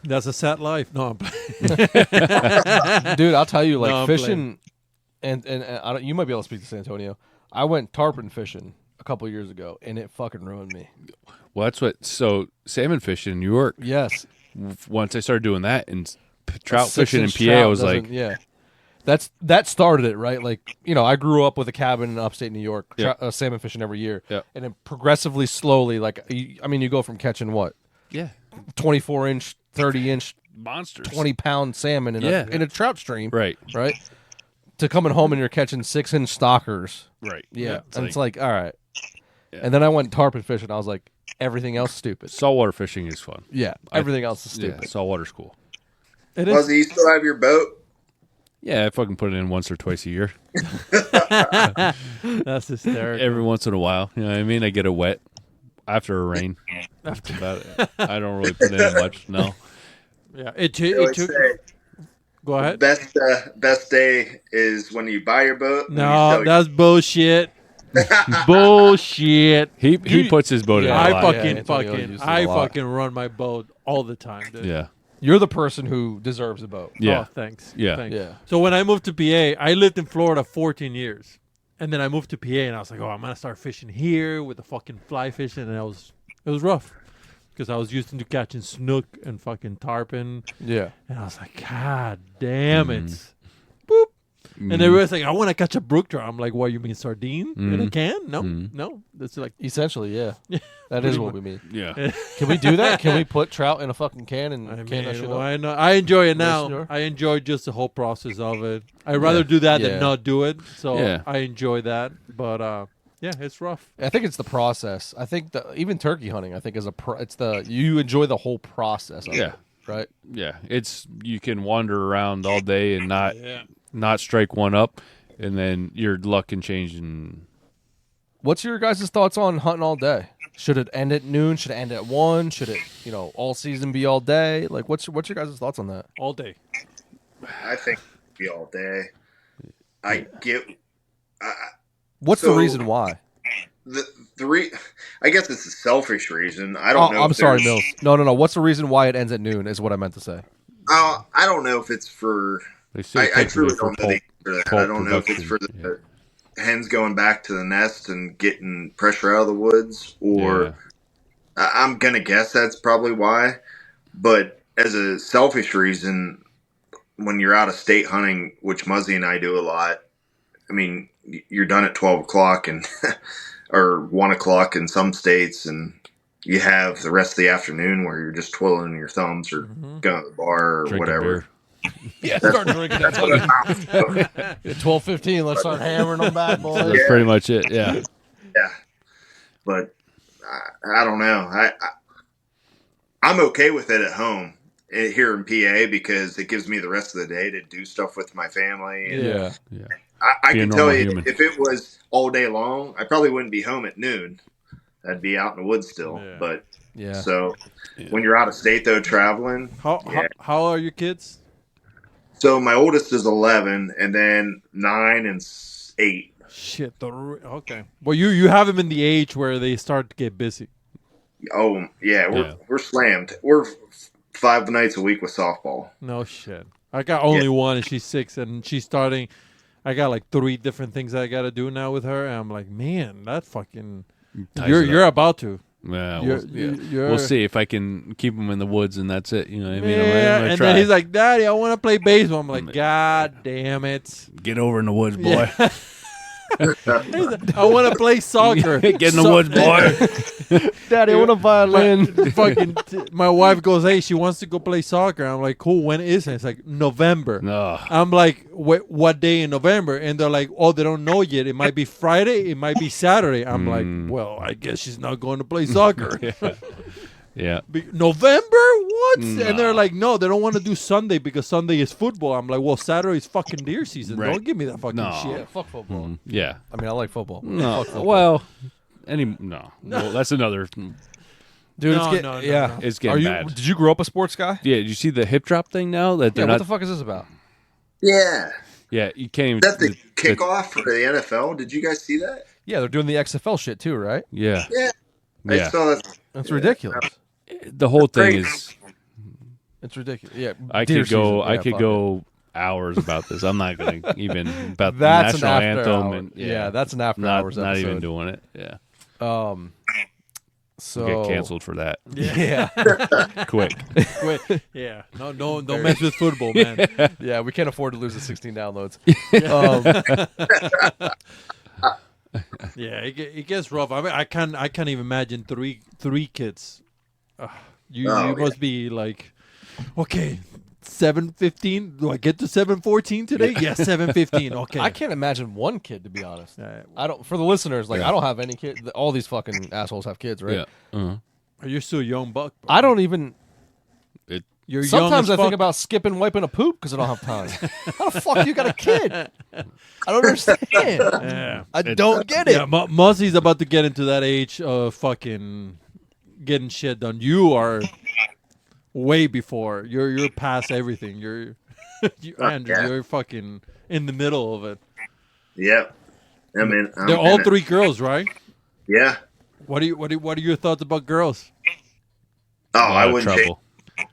That's a sad life. No, I'm playing. Dude, I'll tell you, like No, I'm fishing, and I don't, you might be able to speak to San Antonio. I went tarpon fishing a couple years ago, and it fucking ruined me. Well, that's what. So salmon fishing in New York. Yes, Once I started doing that and trout A fishing in 6-inch PA, I trout was like, doesn't- yeah, that started it, right? Like, you know, I grew up with a cabin in upstate New York, Yeah. salmon fishing every year, Yeah. and then progressively, slowly, like, I mean, you go from catching what yeah, 24-inch, 30-inch, monsters, 20-pound salmon in Yeah. a trout stream, right, to coming home and you're catching 6-inch stockers. right, Yeah. It's And it's like, all right. Yeah. And then I went tarpon fishing. I was like, everything else stupid. saltwater fishing is fun. Yeah. Everything else is stupid. Yeah, saltwater's cool. It is. Muzzy, you still have your boat? Yeah, I fucking put it in once or twice a year. That's hysterical. Every once in a while, you know what I mean? I get it wet after a rain. That's about it. I don't really put in much. No. Yeah, I it always took. say Go ahead. best day is when you buy your boat. and you No, sell that's bullshit. Bullshit. He puts his boat in Yeah, a I lot. fucking Antonio fucking uses it a I lot. fucking run my boat all the time, dude. Yeah. You're the person who deserves a boat. Yeah. Oh, thanks. Yeah. Thanks. Yeah. So when I moved to PA, I lived in Florida 14 years. And then I moved to PA and I was like, oh, I'm going to start fishing here with the fucking fly fishing. And it was rough because I was used to catching snook and fucking tarpon. Yeah. And I was like, God damn it. Boop. And they were like, I want to catch a brook trout. I'm like, what, you mean sardine in a can? No, no. That's like, Essentially, yeah. That is what we mean. Yeah. Can we do that? Can we put trout in a fucking can and I can that mean, shit why up? not? I enjoy it now. Sure. I enjoy just the whole process of it. I'd rather do that Yeah. than not do it. So Yeah. I enjoy that. But yeah, it's rough. I think it's the process. I think even turkey hunting, I think is you enjoy the whole process of Yeah. it, right? Yeah. It's you can wander around all day and Yeah. not strike one up, and then your luck can change. And What's your guys' thoughts on hunting all day? Should it end at noon? Should it end at 1? Should it, all season be all day? Like, what's your guys' thoughts on that? All day. I think it'd be all day. I get What's the So- reason why? I guess it's a selfish reason. I don't know. I'm if sorry, there's- Mills. No. What's the reason why it ends at noon is what I meant to say. I don't know if it's for. they say I technically truly for don't know the answer to that. pulp I don't know if it's for the production, hens going back to the nest and getting pressure out of the woods, or Yeah. I'm gonna guess that's probably why. But as a selfish reason, when you're out of state hunting, which Muzzey and I do a lot, I mean, you're done at 12 o'clock and or 1 o'clock in some states, and you have the rest of the afternoon where you're just twiddling your thumbs or going to the bar or Drinking whatever. beer. Yeah, start drinking. That's what I'm about. 12:15. Let's start hammering them back, boys. That's pretty much it. Yeah. Yeah, but I don't know. I'm okay with it at home here in PA because it gives me the rest of the day to do stuff with my family. And Yeah. Yeah. I Be a can tell normal you, human. if it was all day long, I probably wouldn't be home at noon. I'd be out in the woods still. Yeah. But Yeah. so when you're out of state though, traveling. How are your kids? So my oldest is 11, and then 9 and 8. Shit. Okay. Well, you have them in the age where they start to get busy. Oh yeah, we're slammed. We're 5 nights a week with softball. No shit. I got only one, and she's 6, and she's starting. I got like 3 different things I got to do now with her, and I'm like, man, that fucking. You're about to. Yeah, We'll see if I can keep him in the woods, and that's it. You know what I mean? Yeah, I'm gonna and try. then he's like, Daddy, I want to play baseball. I'm like, God damn it. Get over in the woods, boy. Yeah. I want to play soccer. Get in the woods, boy. Daddy, I want a violin. My wife goes, hey, she wants to go play soccer. I'm like, cool, when is it? It's like, November. No. I'm like, what day in November? And they're like, oh, they don't know yet. It might be Friday. It might be Saturday. I'm like, well, I guess she's not going to play soccer. Yeah. November? What? No. And they're like, no, they don't want to do Sunday because Sunday is football. I'm like, well, Saturday is fucking deer season. Right. Don't give me that fucking shit. Yeah, fuck football. Yeah. I mean, I like football. No. Fuck football. Well, well, that's another. Dude, No. It's getting bad. Did you grow up a sports guy? Yeah. Did you see the hip drop thing now? That they're What not. the fuck is this about? Yeah. Yeah, you can't even. Is that the kickoff for the NFL? Did you guys see that? Yeah, they're doing the XFL shit too, right? Yeah. Yeah. I Yeah. saw that. That's ridiculous. The whole thing is. It's ridiculous. Yeah, I deer could go. season. I Yeah, could fuck go hours about this. I'm not going to even about That's the national an after anthem hour. and Yeah, that's an after not hours not episode. even doing it. Yeah. So Get canceled for that. Yeah. Quick. Wait, yeah. No, don't mess with football, man. Yeah, we can't afford to lose the 16 downloads. Yeah, it gets rough. I mean, I can't even imagine three kids. You must be like, okay, 7:15. Do I get to 7:14 today? Yes, 7:15. Okay. I can't imagine one kid, to be honest. Right. I don't. For the listeners, like I don't have any kids. All these fucking assholes have kids, right? Yeah. Uh-huh. You're still a young buck. Bro. I don't even. You're Sometimes young as I think fuck. about skipping wiping a poop because I don't have time. How the fuck you got a kid? I don't understand. Yeah. I don't get it. Yeah, Muzzey's about to get into that age of fucking getting shit done. You are way before. You're past everything. Andrew, you're fucking in the middle of it. Yep. I mean, They're all 3 girls, right? Yeah. What are your thoughts about girls? Oh, I wouldn't change. Trouble.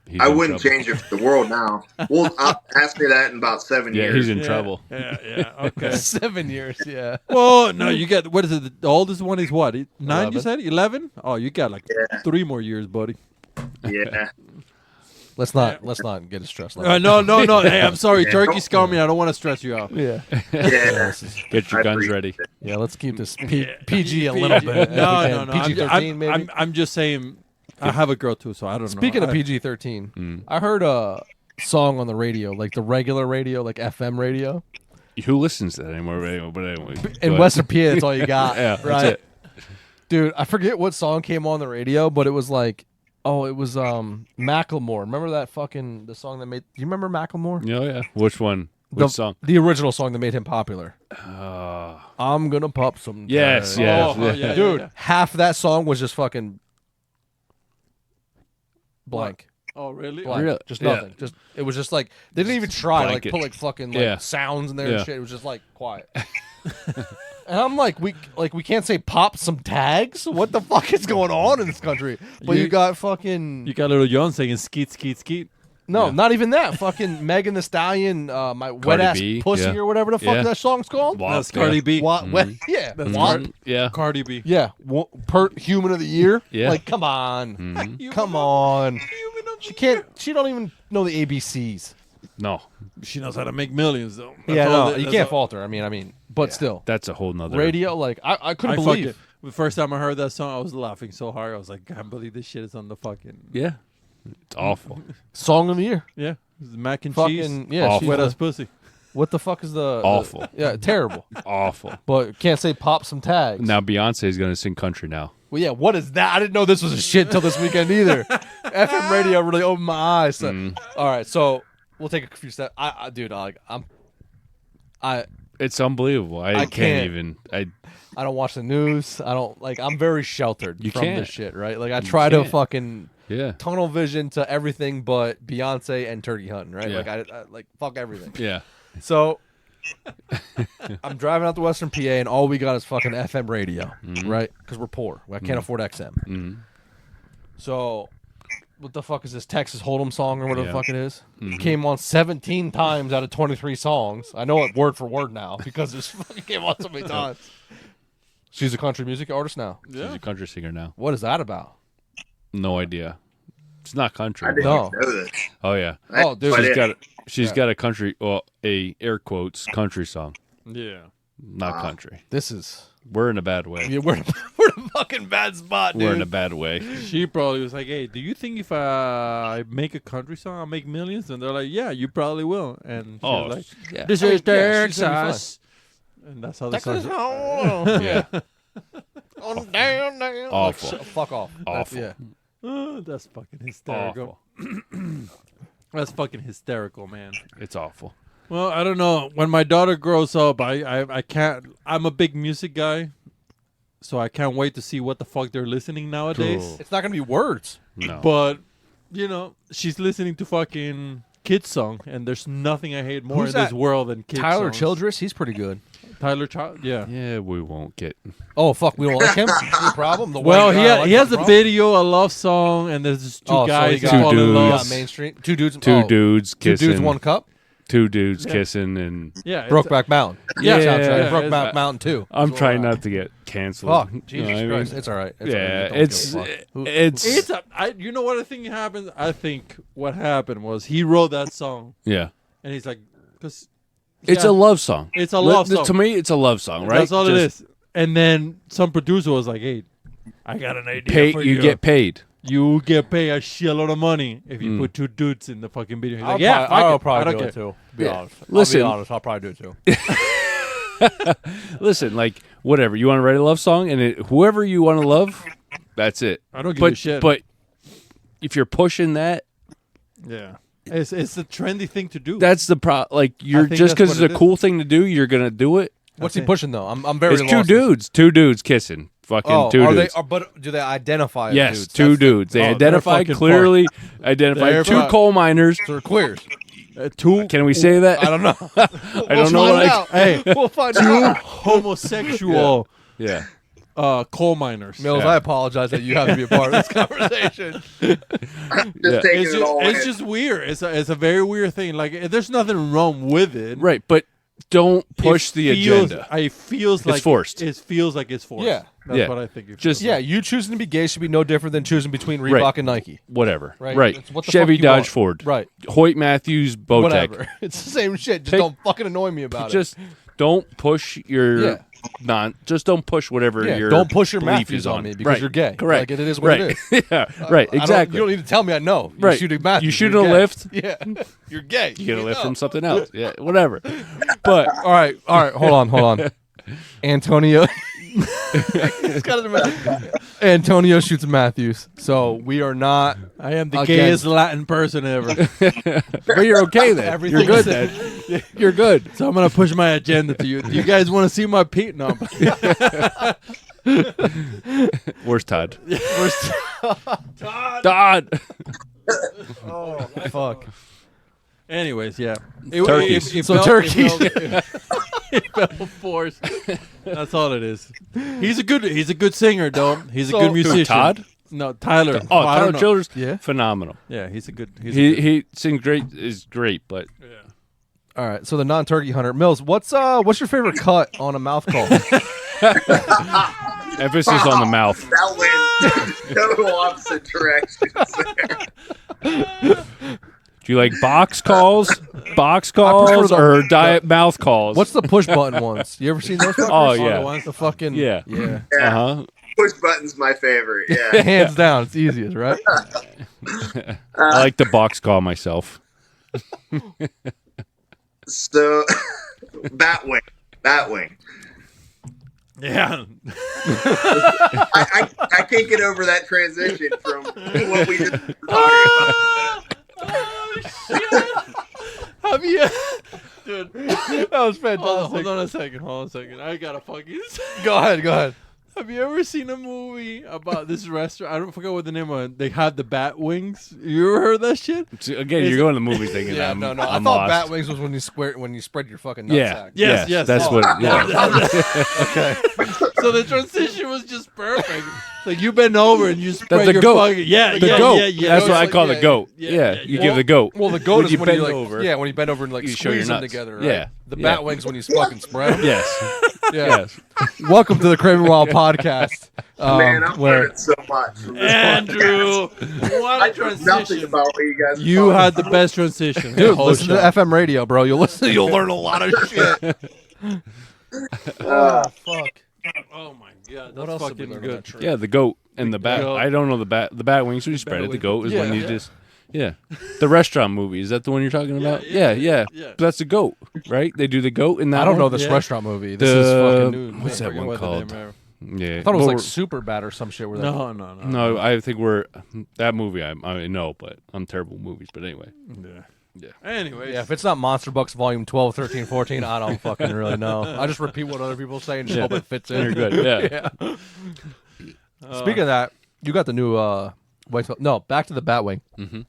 He's I in wouldn't trouble. change it for the world now. Well, ask me that in about 7 Yeah, years. he's in trouble. Yeah. Okay. 7 years, yeah. Well, no, you got what is it? The oldest one is what? 9? 11. You said 11? Oh, you got like 3 more years, buddy. Yeah. Let's not get a stress level. No. Hey, I'm sorry. Yeah. Turkey's coming. I don't want to stress you out. Yeah. Yeah. Get your I guns appreciate ready. it. Yeah, let's keep this PG a little bit. No. PG-13 maybe. I'm just saying. I have a girl too, so I don't know. Speaking of PG-13, I heard a song on the radio, like the regular radio, like FM radio. Who listens to that anymore? But anyway, go In ahead. Western PA, that's all you got, Yeah, that's right? it. Dude, I forget what song came on the radio, but it was like, it was Macklemore. Remember that the song that made? Do you remember Macklemore? Yeah. Which one? Which song? The original song that made him popular. I'm gonna pop some. Yes, tags. yes. Oh, yeah, Dude, yeah. half that song was just fucking blank. Oh, really? Blank. Really? Just Yeah. nothing. Just it was just like they didn't even try to like Blanket. put like fucking Yeah. sounds in there Yeah. and shit. It was just like quiet. And I'm like, we can't say pop some tags. What the fuck is going on in this country? But you got fucking You got little John saying skeet, skeet, skeet. no, Yeah. not even that. Fucking Megan Thee Stallion, my wet ass B, pussy yeah. or whatever the fuck Yeah. that song's called. Wow. That's Cardi B. What? Wet? Yeah. That's What? Yeah. Cardi B. Yeah. Per human of the year. Yeah. Like, come on, Mhm. come on. She can't. She don't even know the ABCs. No, She knows how to make millions, though. That's Yeah, all no, you that's can't all- fault her. I mean, but still, that's a whole nother radio. Like, I couldn't I believe. fucking, the first time I heard that song, I was laughing so hard. I was like, I can't believe this shit is on the fucking. Yeah, it's awful. Song of the year. Yeah. It's mac and Fucking cheese. yeah. Awful. she's Wet the- ass pussy. what the fuck is the Awful. yeah, terrible. Awful. But can't say pop some tags. Now Beyonce is going to sing country now. Well, yeah. What is that? I didn't know this was a shit till this weekend either. FM radio really opened my eyes. So, all right, so we'll take a few steps. Dude, It's unbelievable. I can't. can't even. I don't watch the news. I don't like. I'm very sheltered You from can't. this shit, right? Like I try to can't. fucking Yeah. tunnel vision to everything but Beyonce and turkey hunting, right? Yeah. Like I like fuck everything. Yeah. So I'm driving out to Western PA, and all we got is fucking FM radio, right? Because we're poor. I can't afford XM. So, what the fuck is this Texas Hold'em song or whatever the Yeah. fuck it is? Mhm. Came on 17 times out of 23 songs. I know it word for word now because this fucking came on so many times. She's a country music artist now. She's a country singer now. What is that about? No idea. It's not country. I didn't No. know this. Oh yeah. Oh, dude. She's got a country, well, a air quotes country song, Yeah. not country. This is... We're in a bad way. Yeah, we're in a fucking bad spot, dude. We're in a bad way. She probably was like, "Hey, do you think if I make a country song, I'll make millions?" And they're like, "Yeah, you probably will." And she was like, yeah. "This I mean, is yeah, she's gonna be Texas," and that's how the Texas song. Hold'em. Yeah. Oh, damn. Awful. Like, fuck off. Awful. Yeah. That's fucking hysterical. Awful. That's fucking hysterical, man. It's awful. Well, I don't know. When my daughter grows up, I can't. I'm a big music guy, so I can't wait to see what the fuck they're listening nowadays. Cool. It's not going to be words. No. But she's listening to fucking kids song, and there's nothing I hate more Who's in this that? world than kids. Tyler songs. Childress, he's pretty good. Tyler Child, yeah. Yeah, we won't get. Oh, fuck, we don't like him? No problem. The Well, white guy he has no a problem? video, a love song, and there's just two Oh, so guys he got- who fall Two in You love. got mainstream. Two dudes. Two dudes Two kissing. dudes, one cup. Two dudes Yeah. kissing, and Yeah, it's- Brokeback Mountain. Yeah, Soundtrack. yeah, Brokeback it's- Mountain 2. I'm That's trying what not to get canceled. Fuck. You know Jesus what I mean? Christ. It's all right. It's all right. Yeah, Don't give it's a fuck. Who- It's you know what I think happened? I think what happened was he wrote that song, yeah. and he's like, because It's a love song. It's a love song. To me, it's a love song, right? That's all it Just is. And then some producer was like, "Hey, I got an idea Pay, for you get paid. You get paid a shitload of money if you Mm. put two dudes in the fucking video." He's I'll like, "Yeah, probably, I'll fuck it. I probably don't do care." it too. Be Yeah. honest. Listen. I'll be honest. I'll probably do it too. Listen, like whatever you want to write a love song, and whoever you want to love, that's it. I don't give a shit. But if you're pushing that, Yeah, it's a trendy thing to do. that's the like you're think just that's because what it's it a cool thing to do, you're gonna do it. What's he think- pushing though? I'm very It's lost. two dudes kissing, fucking Oh, two are dudes. they? But do they identify? As Yes, dudes? two That's the- dudes. They they're identified fucking clearly. Identified They're two fuck- coal miners. So they're queers. Two Can we say that? I don't know. I don't know what I. Hey, We'll find out. homosexual Yeah. coal miners. Mills, Yeah. I apologize that you have to be a part of this conversation. Just Yeah. taking It's it all just, it's in. just weird. It's a very weird thing. Like, there's nothing wrong with it. Right, but don't push It the feels- agenda. It feels like forced. It feels like it's forced. Yeah. That's Yeah. what I think. It Just- feels Yeah, like. you choosing to be gay should be no different than choosing between Reebok Right. and Nike. Whatever. Right. Right. It's what the Chevy, fuck you Dodge, want. Ford. Right. Hoyt Matthews, Bowtech. Whatever. It's the same shit. Just Take- don't fucking annoy me about Just don't push your Yeah. Just don't push whatever it. Yeah, your don't push your belief Matthews is on me because Right. you're gay. Correct. Like, it is what right. it is. yeah. Right. I don't- Exactly. You don't need to tell me I know. You Right. shoot a Matthews. You shoot you're a gay. lift. Yeah. You're gay. You get a lift know. from something else. Yeah. Whatever. But All right. Hold on. Antonio. He's got it. Antonio shoots Matthews. So we are not. I am the Against- gayest Latin person ever. but you're okay then. Everything You're good said. then. You're good. So I'm gonna push my agenda to you. Do you guys want to see my Pete? No. Where's Todd? Where's Todd. Oh fuck. Anyways, yeah. Turkeys. Turkeys. It felt forced. That's all it is. He's a good singer, though. He's So- a good musician. Todd? No, Tyler. Oh, I Tyler don't know. Childers. Yeah. Phenomenal. Yeah, he's a good. He sings great. Is great, but All right. So the non-turkey hunter, Mills. What's your favorite cut on a mouth call? emphasis on the mouth. That went total opposite directions there. Do you like box calls, prefer the- or diet mouth calls? What's the push button ones? You ever seen those? Fuckers? Oh, the yeah. ones- The fucking Yeah. yeah. Uh huh. Push button's my favorite. Yeah. Hands down, it's easiest, right? I like to box call myself. So, Batwing. Yeah. I can't get over that transition from what we just were talking about. Oh shit! Have you, dude? That was fantastic. Hold on a second. I gotta fucking. Go ahead. Have you ever seen a movie about this restaurant? I don't forget what the name of it. They had the bat wings. You ever heard that shit? See, again, you're going to the movies thinking Yeah, I'm, no. I I'm thought lost. bat wings was when you spread your fucking nutsack. Yeah. Yes. That's Oh, what. Yeah. Okay. So the transition was just perfect. Like you bend over and you spread the your goat. fucking The goat. That's what I call the goat. yeah, Yeah, yeah, you yeah. give the goat. Well, the goat When is you when bend you like, over, yeah, when you bend over and like you show your squeeze them nuts. together, right? Yeah. The Yeah. bat wings when you fucking spread them. Yes. Yeah. Yes. Welcome to the Craven Wild podcast. Man, I'm where learning so much from this Andrew, podcast. what I a know nothing transition. about what you guys. are You talking had the about. best transition. the dude, whole listen show. to FM radio, bro. You'll listen. You'll learn a lot of shit. Oh fuck! Oh my god, What that's else did we fucking learn on good. that trip? Yeah, the goat and the bat. goat. I don't know the bat. The bat wings. So you spread it. The wings. goat is when you Yeah. just. Yeah. The restaurant movie. Is that the one you're talking about? yeah, Yeah. yeah. That's the goat, right? They do the goat in that I don't know one? this Yeah. restaurant movie. This is fucking new. What's that one called? Yeah. I thought it was like But super bad or some shit. Where they- No. No, I think that movie. I know, but I'm terrible at movies. But anyway, Yeah. Yeah. Anyways. Yeah, if it's not Monster Bucks Volume 12, 13, 14, I don't fucking really know. I just repeat what other people say and just hope it fits in. you're good. Yeah. Speaking of that, you got the new back to the Batwing. Mhm.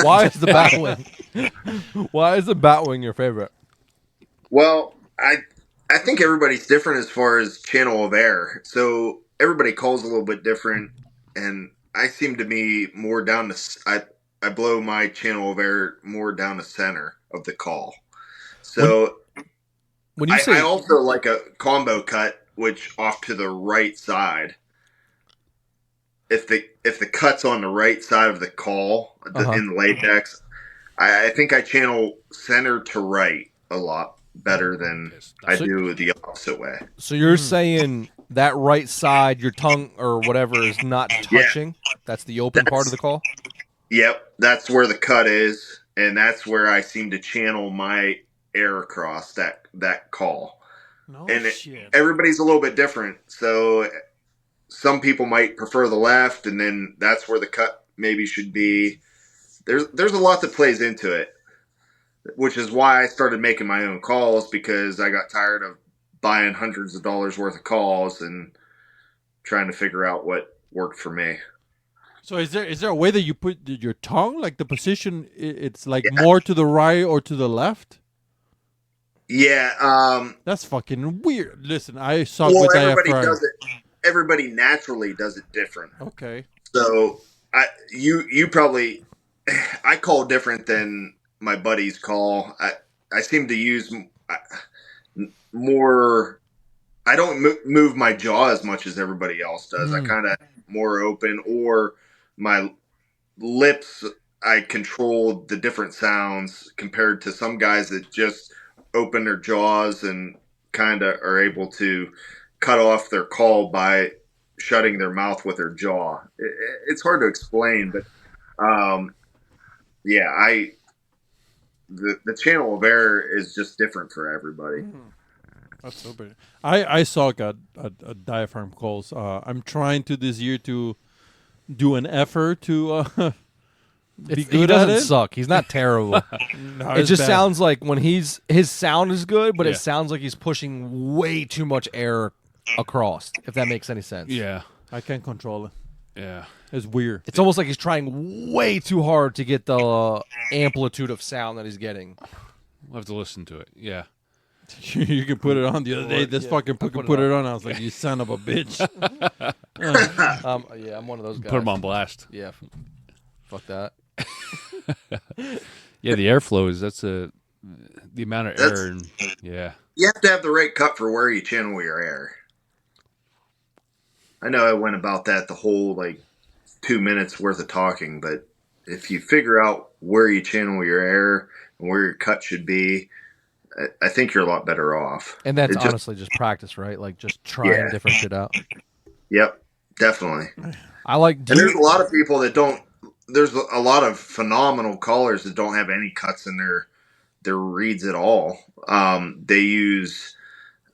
Why is the Batwing? Why is the Batwing your favorite? Well, I think everybody's different as far as channel of air. So everybody calls a little bit different, and I seem to be more down to I blow my channel of air more down the center of the call. So When you say I also like a combo cut, which off to the right side. If the cut's on the right side of the call in the latex, I think I channel center to right a lot better than I do the opposite way. so you're saying that right side, your tongue or whatever is not touching? That's the open part of the call? Yep, that's where the cut is, and that's where I seem to channel my air across that call. No And shit. everybody's a little bit different, so some people might prefer the left, and then that's where the cut maybe should be. There's a lot that plays into it, which is why I started making my own calls, because I got tired of buying hundreds of dollars worth of calls and trying to figure out what worked for me. So is there a way that you put your tongue, like the position, it's like more to the right or to the left? Yeah, That's fucking weird. Listen, I suck well, with everybody diaphragm. does it. Everybody naturally does it different. Okay. So you probably, I call different than my buddies call. I seem to use more. I don't move my jaw as much as everybody else does. I kind of more open, or my lips. I control the different sounds compared to some guys that just open their jaws and kind of are able to cut off their call by shutting their mouth with their jaw. It's hard to explain, but the channel of air is just different for everybody. That's so bad. I suck at diaphragm calls. I'm trying to this year to do an effort to be He good doesn't at it. suck. He's not terrible. No, It it's just bad. sounds like when his sound is good, but Yeah. it sounds like he's pushing way too much air across, if that makes any sense. Yeah. I can't control it. Yeah. It's weird. It's almost like he's trying way too hard to get the amplitude of sound that he's getting. We'll have to listen to it. Yeah. You can put it on the other day. This fucking I put it on. I was like, you son of a bitch. Yeah, I'm one of those guys. Put them on blast. Yeah. Fuck that. Yeah, the airflow is the amount of That's- air. And, yeah. You have to have the right cut for where you channel your air. I know I went about that the whole 2 minutes worth of talking, but if you figure out where you channel your air and where your cut should be, I think you're a lot better off. And that's It just- honestly just practice, right? Like just trying different shit out. Yep, definitely. I like. And there's a lot of people that don't. There's a lot of phenomenal callers that don't have any cuts in their reads at all. They use,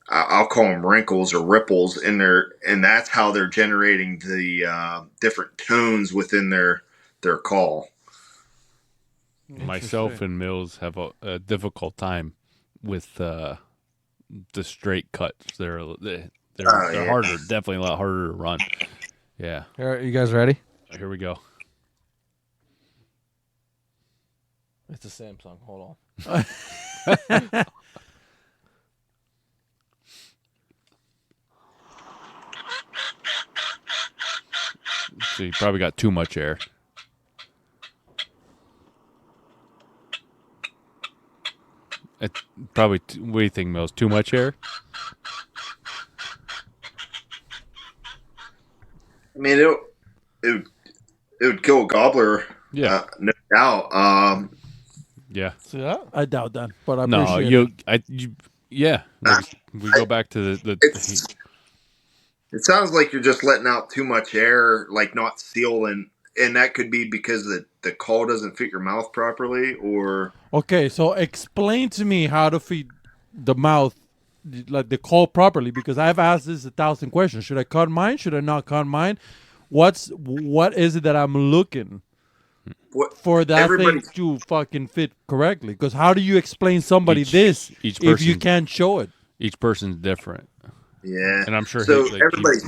I'll call them wrinkles or ripples in their, and that's how they're generating the different tones within their call. Myself and Mills have a difficult time with the straight cuts. They're harder, definitely a lot harder to run. Yeah. Are you guys ready? Here we go. It's a Samsung. Hold on. So you probably got too much air. Probably. What do you think, Mills? Too much air? I mean, it would kill a gobbler. Yeah. No doubt. Yeah. See that? I doubt that, but I No, appreciate yeah. Like, we go back to the It sounds like you're just letting out too much air, like not sealing, and that could be because the call doesn't fit your mouth properly, or Okay, so explain to me how to feed the mouth, like the call properly, because I've asked this 1,000 questions. Should I cut mine? Should I not cut mine? What is it that I'm looking what for that thing everybody- to fucking fit correctly? Because how do you explain somebody Each this if you person- can't show it? each person's different, Yeah, and I'm sure. so. like, Everybody's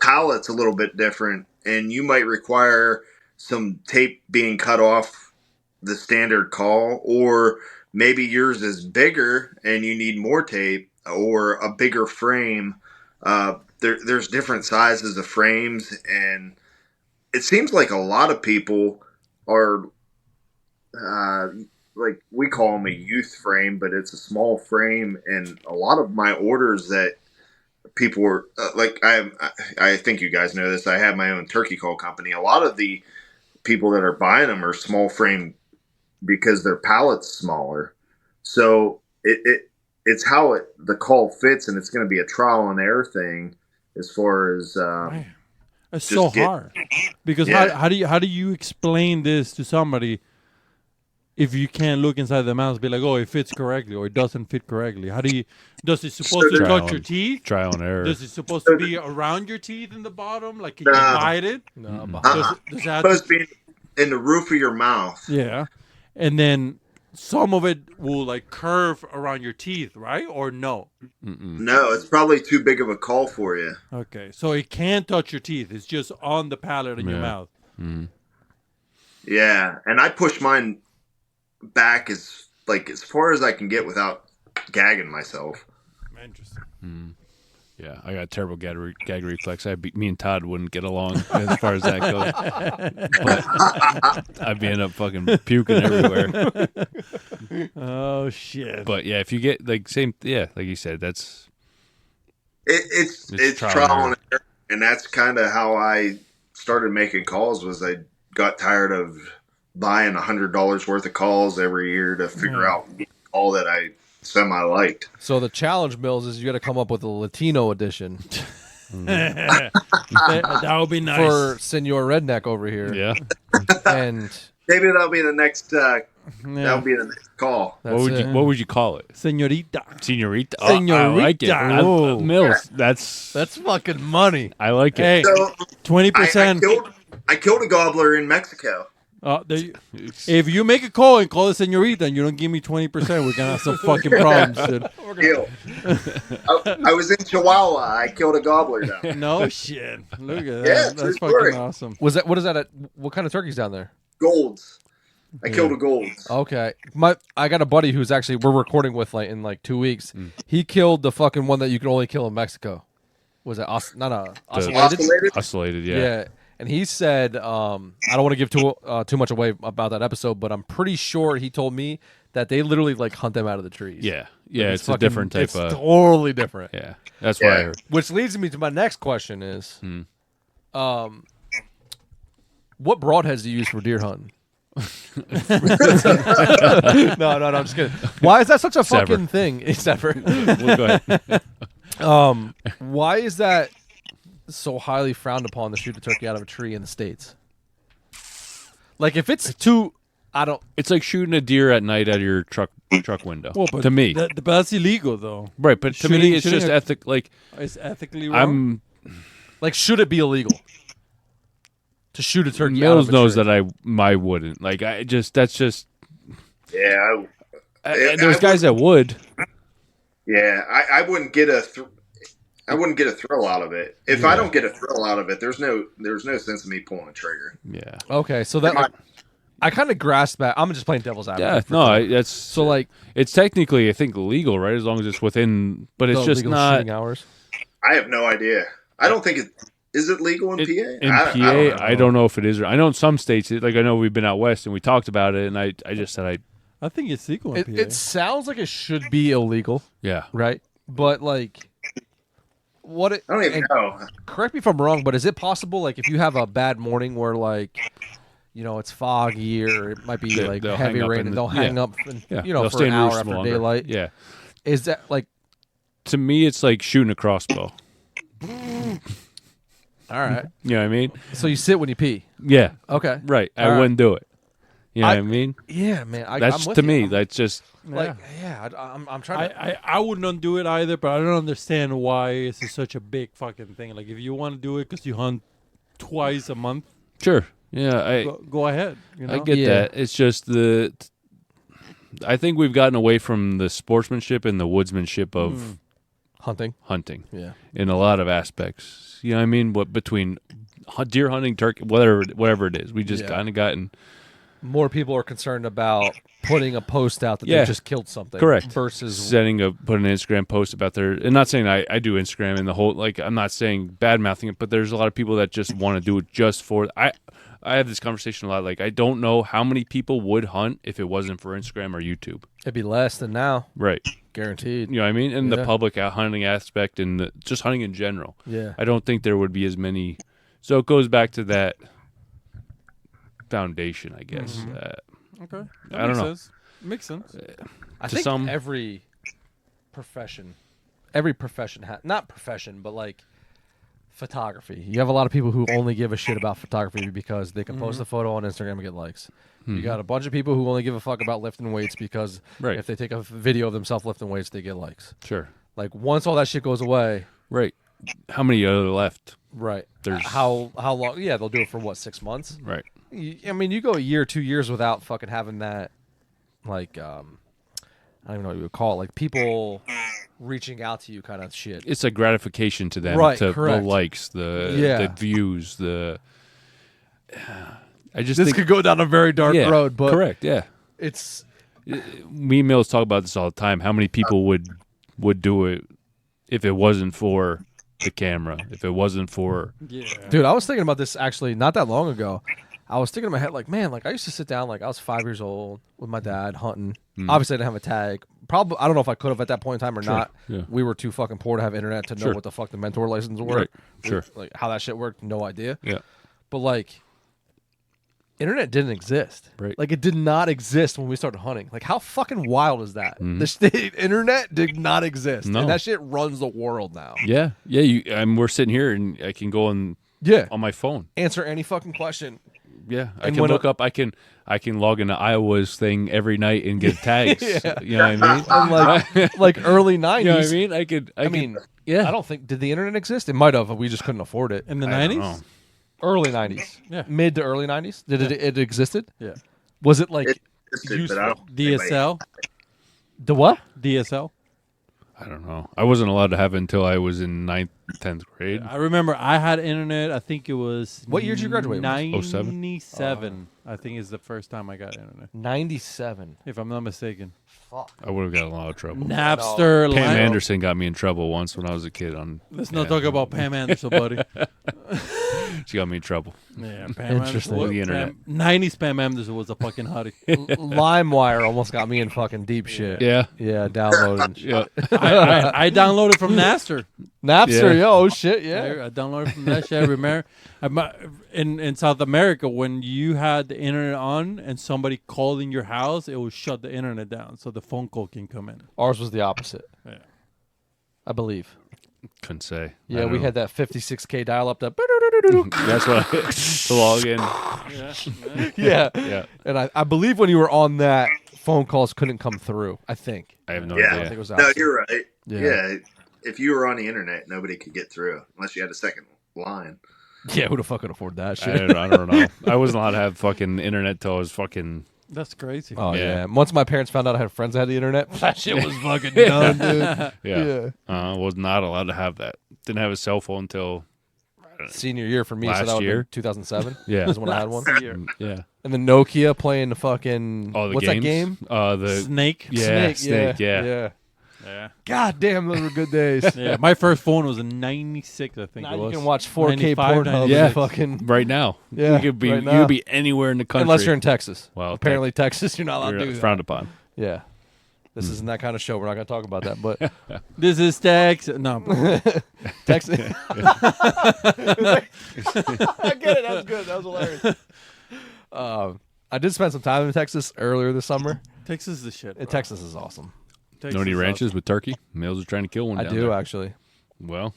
palate's a little bit different, and you might require some tape being cut off the standard call, or maybe yours is bigger and you need more tape, or a bigger frame. There's different sizes of frames, and it seems like a lot of people are like, we call them a youth frame, but it's a small frame. And a lot of my orders that people were like, I think you guys know this. I have my own turkey call company. A lot of the people that are buying them are small frame because their palate's smaller. So it's how the call fits, and it's going to be a trial and error thing as far as Man, it's just so get- hard because Yeah. how do you explain this to somebody if you can't look inside the mouth and be like, oh, it fits correctly or it doesn't fit correctly? How do you? Does it supposed to Trial touch your and- teeth? trial and error. Does it supposed to be around your teeth in the bottom? Like, can you No. bite it? No, Mm-mm. Does it have supposed to be in the roof of your mouth. yeah, and then some of it will like curve around your teeth, right? Or no? Mm-mm. No, it's probably too big of a call for you. Okay, so it can't touch your teeth. It's just on the palate in your Yeah. mouth. Mm. Yeah, and I push mine back as far as I can get without gagging myself. Interesting. Mm. Yeah, I got a terrible gag reflex. Me and Todd wouldn't get along as far as that goes. But I'd be end up fucking puking everywhere. Oh shit! But yeah, if you get like you said, that's It's It's trial trial and and error, and that's kind of how I started making calls. Was I got tired of buying $100 worth of calls every year to figure out all that I semi liked. So the challenge, Mills, is you got to come up with a Latino edition that would be nice. for Senor Redneck over here. yeah. And Maybe that'll be the next. Yeah. That'll be the next call. that's it. What would you call it? Senorita. Senorita. Senorita. I like it. Ooh. Mills. That's fucking money. I like it. Hey, So 20%. I killed a gobbler in Mexico. If you make a call and call it Senorita and you don't give me 20%, we're gonna have some fucking problems, dude. Kill. I was in Chihuahua. I killed a gobbler down. No shit. Look at that. Yeah, That's true fucking story. awesome. What is that? What kind of turkeys down there? Golds. I killed a golds. Okay, I got a buddy who's actually we're recording with in 2 weeks. He killed the fucking one that you can only kill in Mexico. Was it oscillated? Oscillated? Oscillated. Yeah. And he said, I don't want to give too much away about that episode, but I'm pretty sure he told me that they literally hunt them out of the trees. Yeah. Yeah. It's a fucking- different type it's of. totally different. Yeah. That's what I heard. Which leads me to my next question is, what broadheads do you use for deer hunting? No, I'm just kidding. Why is that such a Sever. fucking thing? It's ever. We'll go ahead. Why is that so highly frowned upon to shoot a turkey out of a tree in the States? Like, if it's too, It's like shooting a deer at night out of your truck window. Well, but to me, but that's illegal though. right? But to me, shooting- it's just shooting a- ethic. Like It's ethically wrong. like, should it be illegal to shoot a turkey out Mills of a knows tree? that I wouldn't. Like that's just. Yeah. There's guys that would. I wouldn't get I wouldn't get a thrill out of it. If I don't get a thrill out of it, there's no sense of me pulling the trigger. Yeah. Okay, so that I kind of grasp that. I'm just playing devil's advocate. Yeah. for No. today. That's So, like, it's technically I think legal, right? As long as it's within, but it's the just legal not. shooting hours. I have no idea. I don't think Is it legal in PA? In PA, I don't know if it is. I know in some states, like I know we've been out west and we talked about it, and I just said I think it's legal in PA. It sounds like it should be illegal, yeah. right? But like, what? I don't even know. Correct me if I'm wrong, but is it possible, like, if you have a bad morning where, like, you know, it's foggy or it might be like they'll heavy hang up rain, in and the- they'll hang up, and, Yeah. you know, They'll for stay an in hour roost after longer. daylight? Yeah. Is that like? To me, it's like shooting a crossbow. All right. You know what I mean? So you sit when you pee. Yeah. Okay. Right. I All right. wouldn't do it. You know what I mean? Yeah, man. That's I'm with to you. me. I'm- That's just like, I'm trying to. I wouldn't do it either, but I don't understand why this is such a big fucking thing. Like, if you want to do it because you hunt twice a month, sure. Yeah. go ahead. You know? I get Yeah. that. It's just I think we've gotten away from the sportsmanship and the woodsmanship of Hunting. hunting Yeah. in a lot of aspects. You know what I mean? What between deer hunting, turkey, whatever it is, we just Yeah. kind of gotten More people are concerned about putting a post out that Yeah. they just killed something. Correct. Versus putting an Instagram post about their, and not saying I do Instagram and the whole, like, I'm not saying bad mouthing it, but there's a lot of people that just want to do it just for, I have this conversation a lot. Like, I don't know how many people would hunt if it wasn't for Instagram or YouTube. it'd be less than now, Right. guaranteed. You know what I mean? And the Yeah. public out hunting aspect and just hunting in general. Yeah. I don't think there would be as many. So it goes back to that foundation, I guess. Okay. I don't know. Makes sense. I to think some- every profession not profession, but like photography. You have a lot of people who only give a shit about photography because they can post a photo on Instagram and get likes. You got a bunch of people who only give a fuck about lifting weights because Right. if they take a video of themselves lifting weights, they get likes. Sure. Like, once all that shit goes away, Right. How many are there left? right? There's- how long? Yeah, they'll do it for what, 6 months? Right. I mean, you go a year, 2 years without fucking having that, like, I don't even know what you would call it, like people reaching out to you kind of shit. It's a gratification to them, Right, to correct. the likes, the Yeah. views, I just This think could go down a very dark yeah, road, but correct, yeah. it's Me and Mills talk about this all the time. How many people would do it if it wasn't for the camera? If it wasn't for Yeah. dude. I was thinking about this actually not that long ago. I was thinking in my head, like, man, like I used to sit down, like I was 5 years old with my dad hunting. Obviously, I didn't have a tag. Probably, I don't know if I could have at that point in time or not. yeah. We were too fucking poor to have internet to know Sure. what the fuck the mentor license were. Right, sure. Like how that shit worked, no idea. yeah. But like, internet didn't exist. Right. Like it did not exist when we started hunting. Like how fucking wild is that? The internet did not exist, No. and that shit runs the world now. Yeah, we're sitting here and I can go on Yeah. my phone. Answer any fucking question. Yeah, I And can when look up. I can log into Iowa's thing every night and get tags. Yeah. You know what I mean? And like early 90s. You know what I mean? I could. I mean, yeah. I don't think did the internet exist? It might have, but we just couldn't afford it. In the I don't 90s? know. Early 90s. Yeah. Mid to early 90s. Did it existed? Yeah. Was it like It existed, but I don't. DSL? the what? DSL? I don't know. I wasn't allowed to have it until I was in 9th, 10th grade. I remember I had internet. I think it was. What year did you graduate? 07? 97. I think is the first time I got internet, 97. if I'm not mistaken. Fuck. I would have got in a lot of trouble. Napster. Pam Lime- Anderson got me in trouble once when I was a kid. Let's not talk about Pam Anderson, buddy. She got me in trouble. Yeah, Pam Interesting. Anderson. The internet. 90s Pam Anderson was a fucking hottie. LimeWire almost got me in fucking deep shit. Yeah. Yeah, downloading. Yeah. I downloaded from Napster. Napster, Yeah. yo, oh shit, yeah. I downloaded from that shit. I remember in South America when you had the internet on and somebody called in your house, it would shut the internet down so the phone call can come in. Ours was the opposite. Yeah. I believe. Couldn't say. I Yeah, don't we know. had that 56K dial up that. That's what to log in. Yeah. Yeah. And I believe when you were on that, phone calls couldn't come through. I think. I have no Yeah. I think idea. it was No, opposite. you're right. Yeah. Yeah. If you were on the internet, nobody could get through unless you had a second line. Yeah, who the fuck could afford that I shit? don't know. I wasn't allowed to have fucking internet till I was fucking. That's crazy. Oh yeah. Yeah. Once my parents found out I had friends that had the internet, that shit was fucking done, dude. Yeah. Yeah. Was not allowed to have that. Didn't have a cell phone until. Senior year for me, so Last that would year? be 2007. Yeah. is when I had one. Yeah. And then Nokia playing the fucking Oh, the what's games? that game? The Snake. Yeah, Snake, yeah. yeah. Yeah. God damn, those were good days. Yeah. My first phone was a 96, I think Now it you was. can watch 4K 95, Pornhub. 96. Yeah. Fucking Right now. Yeah, You could be right you now. could be anywhere in the country. unless you're in Texas. Well, Apparently Texas, you're not allowed to do that. frowned upon. Yeah. This isn't that kind of show. We're not going to talk about that. But This is Texas. No. Texas. I get it. That was good. That was hilarious. I did spend some time in Texas earlier this summer. Texas is the shit. Bro. Texas is awesome. Texas Know any is ranches with turkey? Mills are trying to kill one I down do there. actually. Well,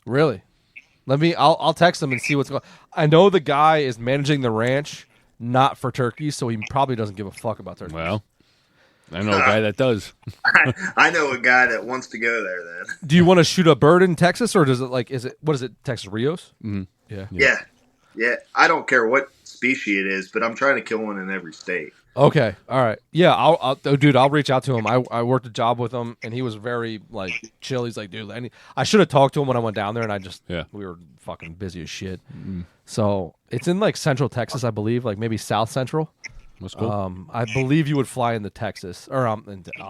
Really? I'll text him and see what's going on. I know the guy is managing the ranch, not for turkeys, so he probably doesn't give a fuck about turkeys. well, I know a guy that does. I know a guy that wants to go there. Then. Do you want to shoot a bird in Texas, or does it what is it, Texas Rios? Mm-hmm. Yeah. Yeah. I don't care what species it is, but I'm trying to kill one in every state. Okay. All right. Yeah. I'll reach out to him. I worked a job with him, and he was very like chill. He's like, dude, I should have talked to him when I went down there, and we were fucking busy as shit. So it's in like Central Texas, I believe, like maybe South Central. Let's go. I believe you would fly into Texas, or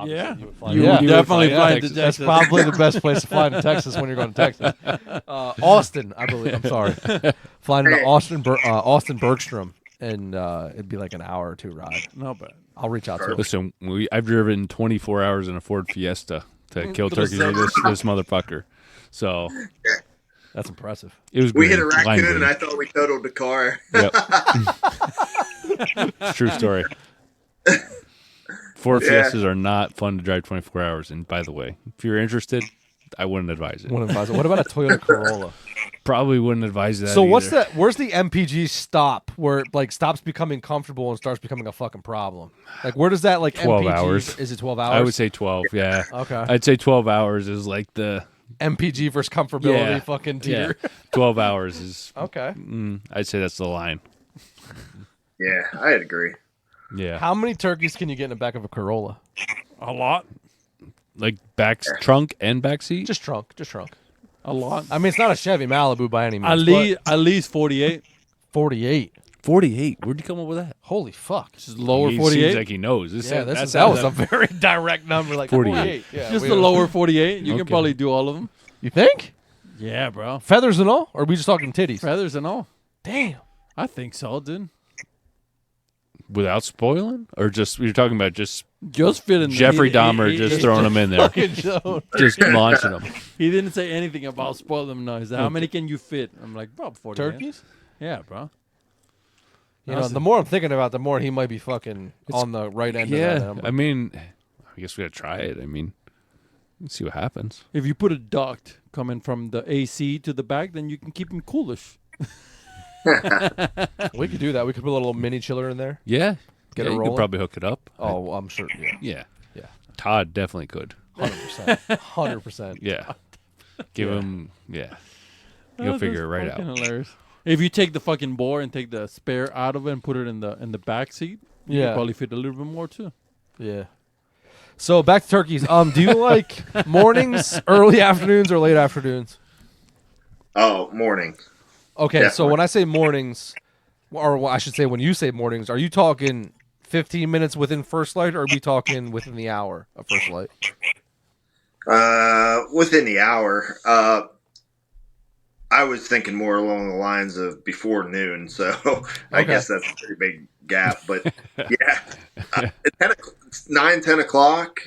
Yeah. you would fly. You yeah. would definitely fly into That's Texas. probably the best place to fly into Texas when you're going to Texas. Austin, I believe. I'm sorry, flying into Austin Bergstrom, and it'd be like an hour or two ride. No bad. I'll reach out to him. Listen, I've driven 24 hours in a Ford Fiesta to kill turkeys with this motherfucker. So That's impressive. it was We great. hit a raccoon, Line and I thought we totaled the car. Yep. True story. Ford Yeah. Fiestas are not fun to drive 24 hours. And by the way, if you're interested, I wouldn't advise it. Wouldn't advise it. What about a Toyota Corolla? Probably wouldn't advise that. So what's either. that? Where's the MPG stop where it like stops becoming comfortable and starts becoming a fucking problem? Like where does that like 12 MPG? hours. Is it 12 hours? I would say 12. Yeah. Okay. I'd say 12 hours is like the MPG versus comfortability Yeah. fucking tier. 12 hours is. Okay. I'd say that's the line. Yeah, I'd agree. Yeah. How many turkeys can you get in the back of a Corolla? A lot. Like trunk and back seat. Just trunk. A lot. I mean, it's not a Chevy Malibu by any means. At least 48. 48. 48. Where'd you come up with that? Holy fuck. Just lower He 48. seems like he knows. Yeah, that was a very direct number. Like 48. Yeah, Just we the don't- lower 48. You can Okay. probably do all of them. You think? Yeah, bro. Feathers and all? Or are we just talking titties? Feathers and all. Damn. I think so, dude. Without spoiling, or just you're talking about just Just fit in Jeffrey there. Dahmer just throwing them in there, Fucking Joe. just launching them. He didn't say anything about spoil them. No, he said, how many can you fit? I'm like, bro, 40. man." Turkeys? Yeah, bro. You know, the more I'm thinking about, the more he might be fucking on the right end of that Yeah, number. I mean, I guess we gotta try it. I mean, let's see what happens. If you put a duct coming from the AC to the back, then you can keep him coolish. We could do that. We could put a little mini chiller in there. Yeah, Get yeah, it you rolling? could probably hook it up. Oh, I'm sure. Yeah. Yeah, Yeah. Todd definitely could. 100%. 100%. Yeah, give him. Yeah, you'll Oh, figure it that's right out. fucking hilarious. If you take the fucking bore and take the spare out of it and put it in the back seat, you Yeah. can probably fit a little bit more too. Yeah. So back to turkeys. Do you like mornings, early afternoons, or late afternoons? Oh, morning. Okay, so Definitely. when I say mornings, or I should say when you say mornings, are you talking 15 minutes within first light, or are we talking within the hour of first light? Within the hour. I was thinking more along the lines of before noon, so I Okay. guess that's a pretty big gap. But yeah, at 9, 10 o'clock,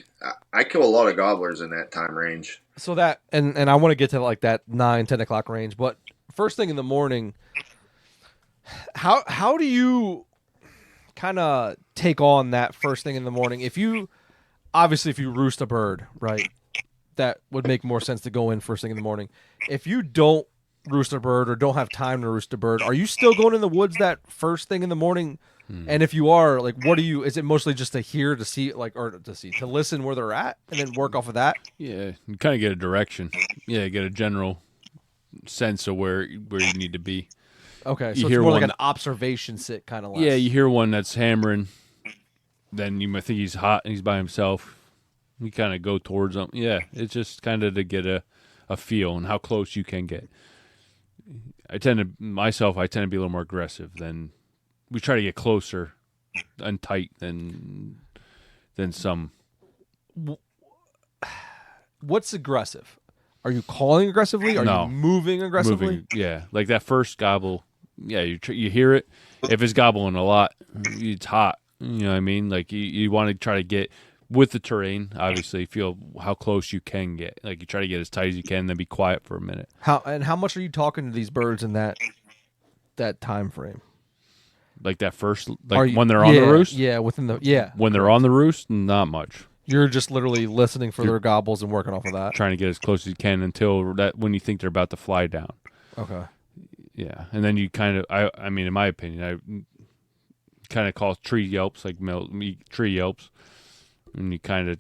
I kill a lot of gobblers in that time range. So that, and I want to get to like that 9, 10 o'clock range, but first thing in the morning, how do you kind of take on that first thing in the morning? If you roost a bird, right, that would make more sense to go in first thing in the morning. If you don't roost a bird or don't have time to roost a bird, are you still going in the woods that first thing in the morning? And if you are, like, what do you, is it mostly just to hear, to see, like, or to listen where they're at and then work off of that? Yeah, you kind of get a direction. Yeah, get a general sense of where you need to be. Okay, You so it's hear more like one- an observation sit kind of. Yeah, you hear one that's hammering, then you might think he's hot and he's by himself. You kind of go towards him. Yeah, it's just kind of to get a feel and how close you can get. I tend to be a little more aggressive than we try to get closer and tight than some. what's aggressive? Are you calling aggressively? Are No. you moving aggressively? Moving, yeah, like that first gobble. Yeah, you hear it. If it's gobbling a lot, it's hot. You know what I mean? Like you want to try to get with the terrain. Obviously, feel how close you can get. Like you try to get as tight as you can, then be quiet for a minute. How much are you talking to these birds in that time frame? Like that first, Are like you- when they're on the roost. Yeah, when They're on the roost, not much. you're just literally listening for their gobbles and working off of that. Trying to get as close as you can until that when you think they're about to fly down. Okay. Yeah, and then you kind of, I mean, in my opinion, I kind of call tree yelps like tree yelps, and you kind of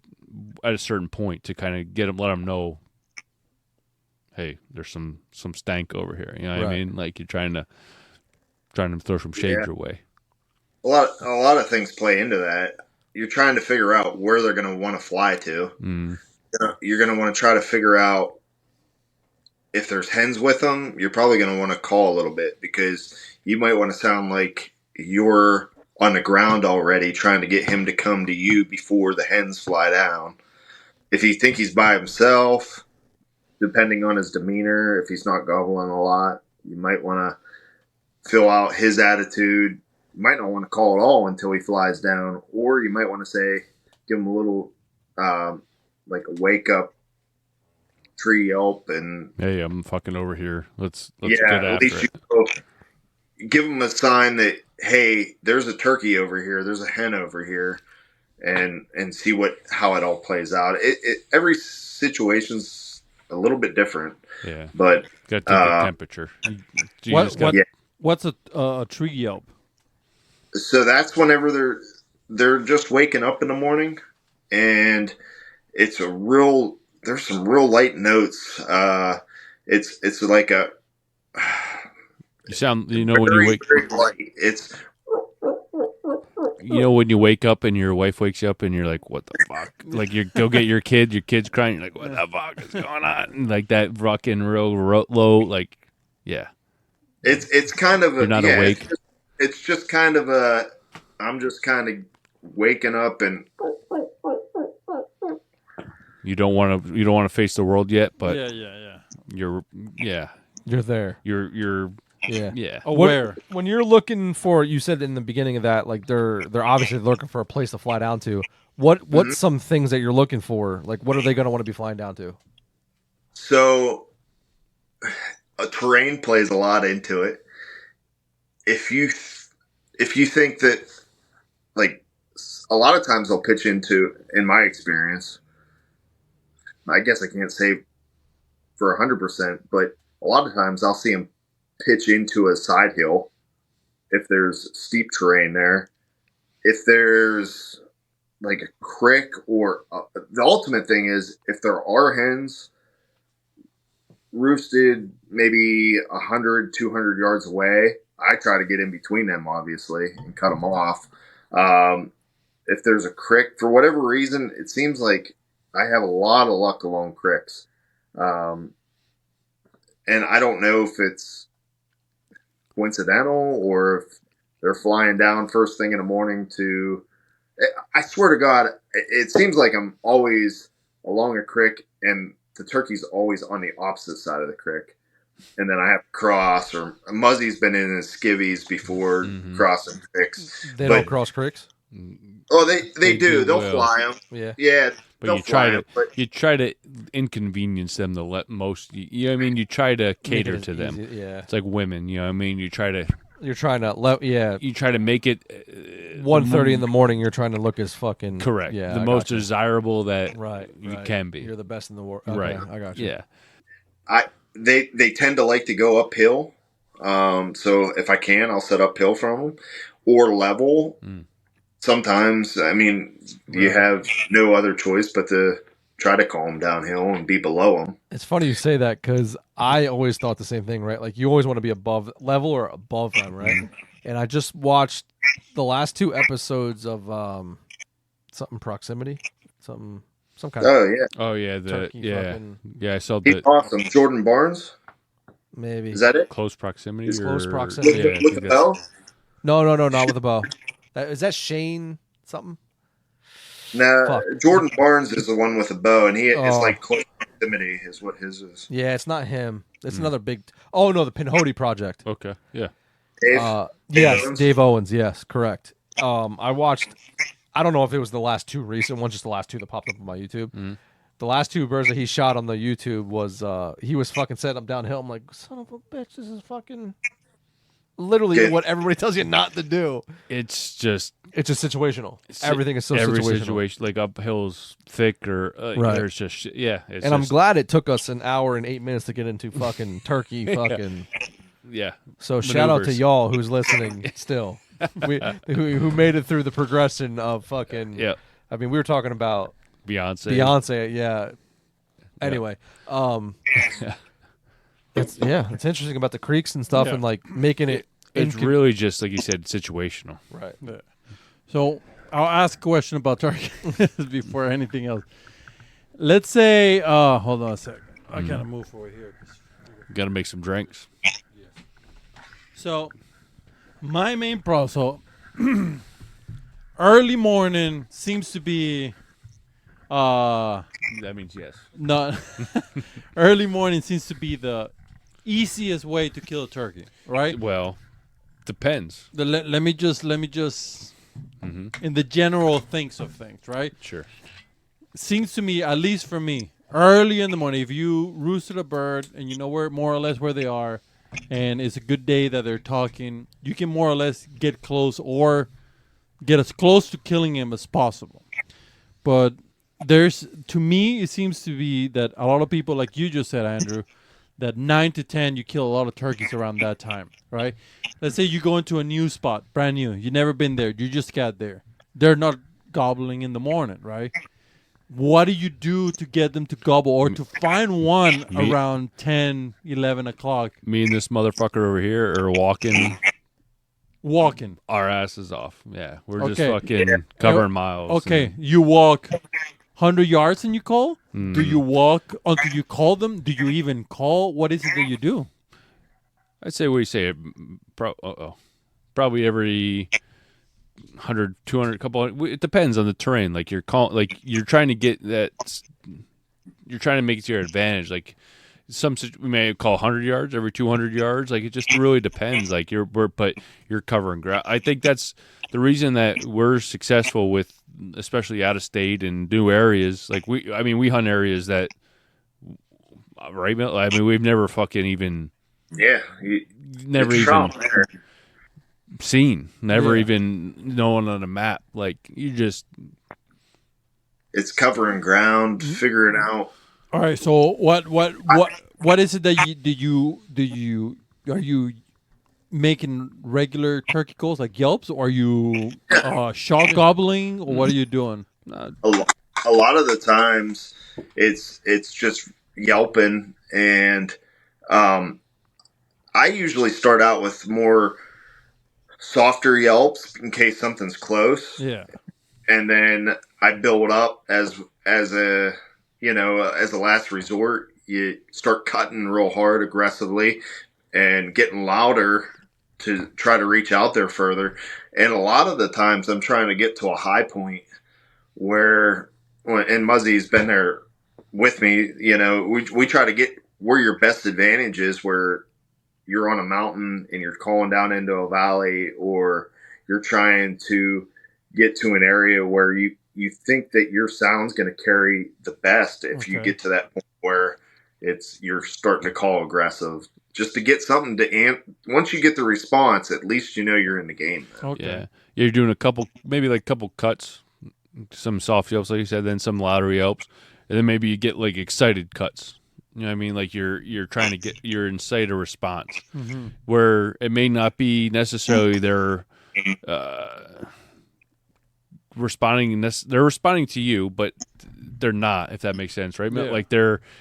at a certain point to kind of let them know, hey, there's some stank over here. You know what I Right. mean? Like you're trying to throw some shade your way. A lot of things play into that. You're trying to figure out where they're going to want to fly to. Mm. You're going to want to try to figure out if there's hens with them. You're probably going to want to call a little bit because you might want to sound like you're on the ground already trying to get him to come to you before the hens fly down. If you think he's by himself, depending on his demeanor, if he's not gobbling a lot, you might want to fill out his attitude. You might not want to call at all until he flies down, or you might want to say, give him a little, like a wake up tree yelp, and Hey, I'm fucking over here. Let's yeah, get at after least it. you give him a sign that hey, there's a turkey over here, there's a hen over here, and see how it all plays out. Every situation's a little bit different, Yeah, but got to take the temperature. You What- just got- yeah. What's a tree yelp? So that's whenever they're just waking up in the morning, and there's some real light notes. It's like a you sound, you know, when you very, wake, very light. It's you know, when you wake up and your wife wakes you up and you're like, what the fuck? Like you go get your kid's crying. You're like, what the fuck is going on? And like that rocking real low, like, yeah. it's kind of a You're not yeah, awake. It's just kind of a. I'm just kind of waking up and You don't want to face the world yet, but yeah. you're You're there. you're Yeah. yeah. Aware. When you're looking for, you said in the beginning of that, like they're obviously looking for a place to fly down to. What's some things that you're looking for? Like, what are they going to want to be flying down to? so a terrain plays a lot into it. If you think that, like, a lot of times they'll pitch into, in my experience, I guess I can't say for 100%, but a lot of times I'll see them pitch into a side hill if there's steep terrain there. If there's like a creek or the ultimate thing is if there are hens roosted maybe 100, 200 yards away, I try to get in between them, obviously, and cut them off. If there's a creek, for whatever reason, it seems like I have a lot of luck along creeks. And I don't know if it's coincidental or if they're flying down first thing in the morning to... I swear to God, it seems like I'm always along a creek and the turkey's always on the opposite side of the creek. And then I have to cross, or Muzzey's been in his skivvies before crossing creeks. They don't cross creeks. Oh, they do. They'll well. fly them. Yeah. Yeah, But they'll you try fly 'em, but you try to inconvenience them to let most. You know what I mean? You try to cater Make it to them. easy, yeah. It's like women. You know what I mean? You try to You're trying to you try to make it 1:30 in the morning. You're trying to look as fucking correct. Yeah, the I most gotcha. desirable that right. you right. can be. You're the best in the world. Okay, Right. I got you. Yeah. they tend to like to go uphill. So if I can, I'll set uphill from them or level. Sometimes, I mean, you have no other choice but to try to call them downhill and be below them. It's funny you say that because I always thought the same thing, right? Like you always want to be above level or above them, right? And I just watched the last 2 episodes of something proximity, some kind of Oh yeah, Oh yeah. turkey fucking Yeah. I saw he's the awesome. Jordan Barnes, maybe. is that it? close proximity. It's or, close proximity. Yeah, I With think the that's- bell? No, not with a bow. Is that Shane something? Now, Fuck. Jordan Barnes is the one with the bow, and it's Oh. like close proximity is what his is. Yeah, it's not him. It's another big. Oh no, the Pinhoti Project. Okay. Yeah. Dave? Yes, Owens? Dave Owens. Yes, correct. I watched. I don't know if it was the last two recent ones, just the last two that popped up on my YouTube. The last two birds that he shot on the YouTube was he was fucking setting up downhill. I'm like, son of a bitch, this is fucking literally Okay. what everybody tells you not to do. It's just It's just situational. Everything is so every situational. situation, like uphill's thick or Right. there's just yeah. It's And I'm just- glad it took us an hour and 8 minutes to get into fucking turkey fucking. Yeah. So shout out to Maneuvers. y'all who's listening still. Who made it through the progression of fucking. Yeah. I mean, we were talking about Beyonce. yeah. Anyway, it's interesting about the creeks and stuff Yeah. and like making it. It's really just like you said, situational. right. So I'll ask a question about turkey before anything else. Let's say, hold on a second. I gotta move forward here. Got to make some drinks. So my main problem, so early morning seems to be, That means yes. no, early morning seems to be the easiest way to kill a turkey, right? Well, depends. Let me just in the general thinks of things, right? Sure. Seems to me, at least for me, early in the morning, if you roosted a bird and you know where more or less where they are, and it's a good day that they're talking, you can more or less get close or get as close to killing him as possible. But to me, it seems to be that a lot of people, like you just said, Andrew, that 9 to 10, you kill a lot of turkeys around that time, right? Let's say you go into a new spot, brand new. You've never been there. You just got there. They're not gobbling in the morning, right? What do you do to get them to gobble or to find one Me- around 10, 11 o'clock Me and this motherfucker over here are walking walking? our asses off. Yeah. We're just Okay. fucking covering miles. Okay, you walk 100 yards and you call? and- Do you walk until you call them? Do you even call? What is it that you do? I'd say, what do you say? Probably every 100, 200, couple. It depends on the terrain. Like you're trying to get that. You're trying to make it to your advantage. Like we may call 100 yards every 200 yards. Like it just really depends. Like but you're covering ground. I think that's the reason that we're successful with, especially out of state and new areas. Like we hunt areas that, right? I mean, we've never fucking even. Yeah. Never it's even Trump there. seen, never Yeah. even known on a map. Like you just It's covering ground, figuring out. All right. So what is it that are you making regular turkey calls like yelps, or are you shot gobbling, or what are you doing? A lot of the times it's just yelping, and I usually start out with more softer yelps in case something's close, Yeah. and then I build up as a last resort. You start cutting real hard, aggressively, and getting louder to try to reach out there further. And a lot of the times I'm trying to get to a high point and Muzzey's been there with me, we try to get where your best advantage is, where you're on a mountain and you're calling down into a valley, or you're trying to get to an area where you think that your sound's going to carry the best if you Okay. get to that point where you're starting to call aggressive, just to get something to once you get the response, at least you're in the game. Okay. yeah. You're doing a couple cuts, some soft yelps, like you said, then some louder yelps, and then maybe you get like excited cuts. You know what I mean? Like you're trying to you're incite a response where it may not be necessarily they're responding. They're responding to you, but they're not. If that makes sense, right? Yeah. Like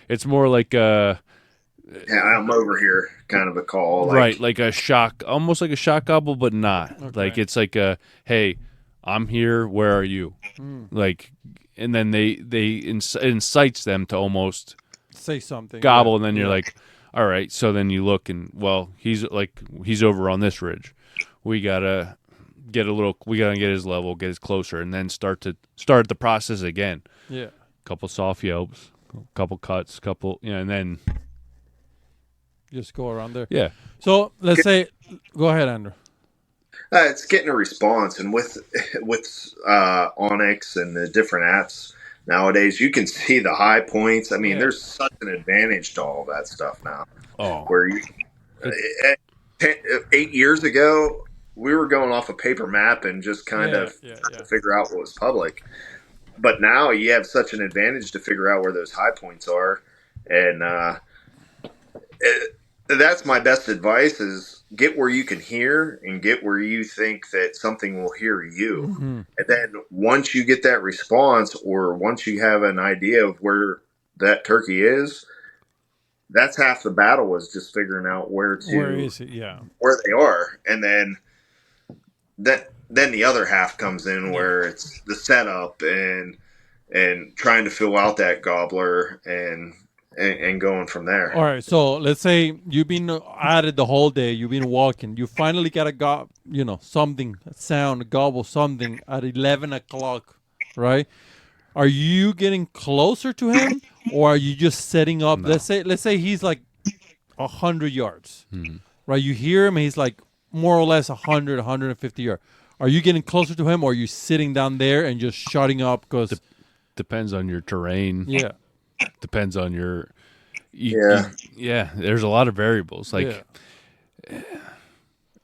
it's more like Yeah, I'm over here, kind of a call. right, like a shock, almost like a shock gobble, but not. Okay. Like it's like a, hey, I'm here. Where are you? Like, and then it incites them to almost Say something. gobble, Yeah. and then you're like, all right. So then you look and he's over on this ridge. We gotta We gotta get his level, get his closer, and then start the process again. Yeah. Couple soft yelps, couple cuts, and then Just go around there. yeah. So let's say, go ahead, Andrew. It's getting a response, and with Onyx and the different apps nowadays, you can see the high points. I mean, there's such an advantage to all that stuff now. Oh, Where 8 years ago, we were going off a paper map and just kind of trying to figure out what was public. But now you have such an advantage to figure out where those high points are, and that's my best advice: is get where you can hear and get where you think that something will hear you. Mm-hmm. And then once you get that response, or once you have an idea of where that turkey is, that's half the battle, is just figuring out where is it? Yeah, where they are. And then the other half comes in, where it's the setup and trying to fill out that gobbler and going from there. All right, so let's say you've been at it the whole day. You've been walking. You finally got a something, a sound, a gobble, something at 11 o'clock, right? Are you getting closer to him, or are you just setting up? No. Let's say he's like 100 yards, right? You hear him, and he's like more or less 100, 150 yards. Are you getting closer to him, or are you sitting down there and just shutting up? Because depends on your terrain. Yeah. Depends on your there's a lot of variables, like on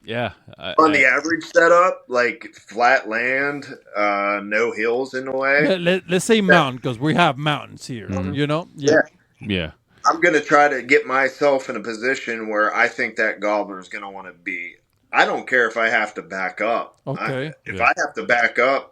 the average setup, like flat land, no hills in the way. Let's say mountain, because we have mountains here. Yeah I'm gonna try to get myself in a position where I think that gobbler is gonna want to be. I don't care if I have to back up. Okay. If I have to back up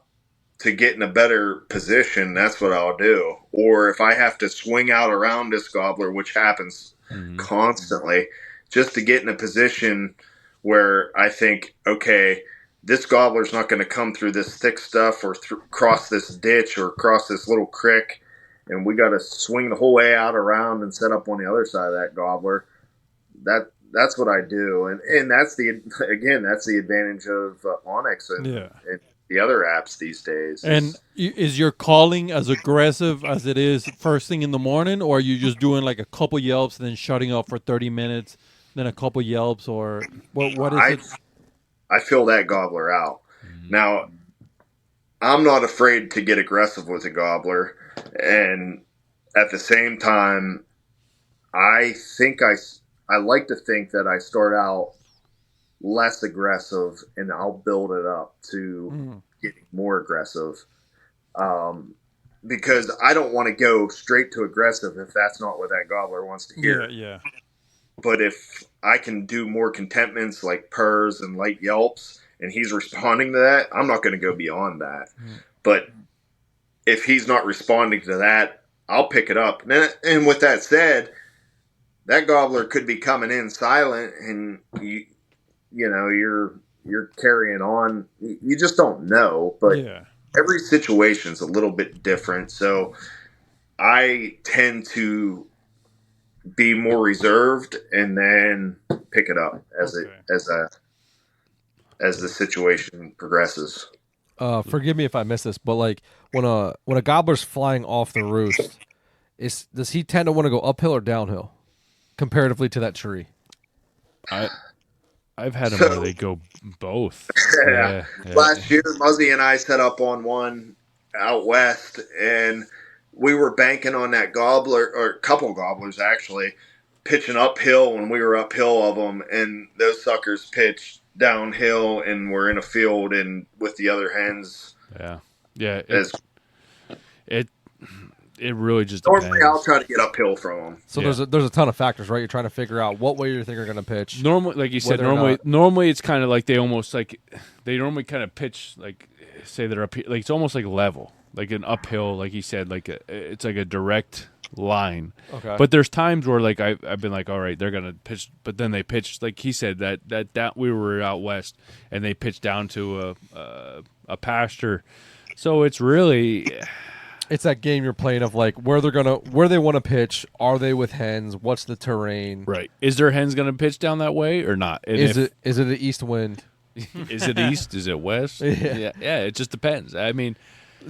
to get in a better position, that's what I'll do. Or if I have to swing out around this gobbler, which happens constantly, just to get in a position where I think, okay, this gobbler's not going to come through this thick stuff or cross this ditch or cross this little creek, and we got to swing the whole way out around and set up on the other side of that gobbler. That's what I do, and that's the advantage of Onyx and the other apps these days. And is your calling as aggressive as it is first thing in the morning, or are you just doing like a couple yelps and then shutting up for 30 minutes, then a couple yelps, or what is it? I fill that gobbler out. Now, I'm not afraid to get aggressive with a gobbler, and at the same time, I like to think that I start out less aggressive, and I'll build it up to getting more aggressive, because I don't want to go straight to aggressive if that's not what that gobbler wants to hear. Yeah. But if I can do more contentments like purrs and light yelps, and he's responding to that, I'm not going to go beyond that. But if he's not responding to that, I'll pick it up. And with that said, that gobbler could be coming in silent, and you're carrying on. You just don't know, but every situation's a little bit different. So I tend to be more reserved and then pick it up as the situation progresses. Forgive me if I missed this, but like when a gobbler's flying off the roost, does he tend to want to go uphill or downhill comparatively to that tree? I've had them where they go both. Yeah. Last year, Muzzey and I set up on one out west, and we were banking on that gobbler, or a couple gobblers actually, pitching uphill when we were uphill of them, and those suckers pitched downhill and were in a field and with the other hens. Yeah. It really just depends. Normally, I'll try to get uphill from them. So there's a ton of factors, right? You're trying to figure out what way you think are going to pitch. Normally, like you said, normally it's kind of like they normally kind of pitch, like say they're up here, like it's almost like level, like an uphill, like you said, like it's like a direct line. Okay. But there's times where like I've been like, all right, they're gonna pitch, but then they pitched, like he said, that we were out west and they pitched down to a pasture. So it's really. It's that game you're playing of like where they want to pitch. Are they with hens? What's the terrain? Right. Is their hens gonna pitch down that way or not? And is it an east wind? Is it east? Is it west? Yeah. Yeah. It just depends. I mean,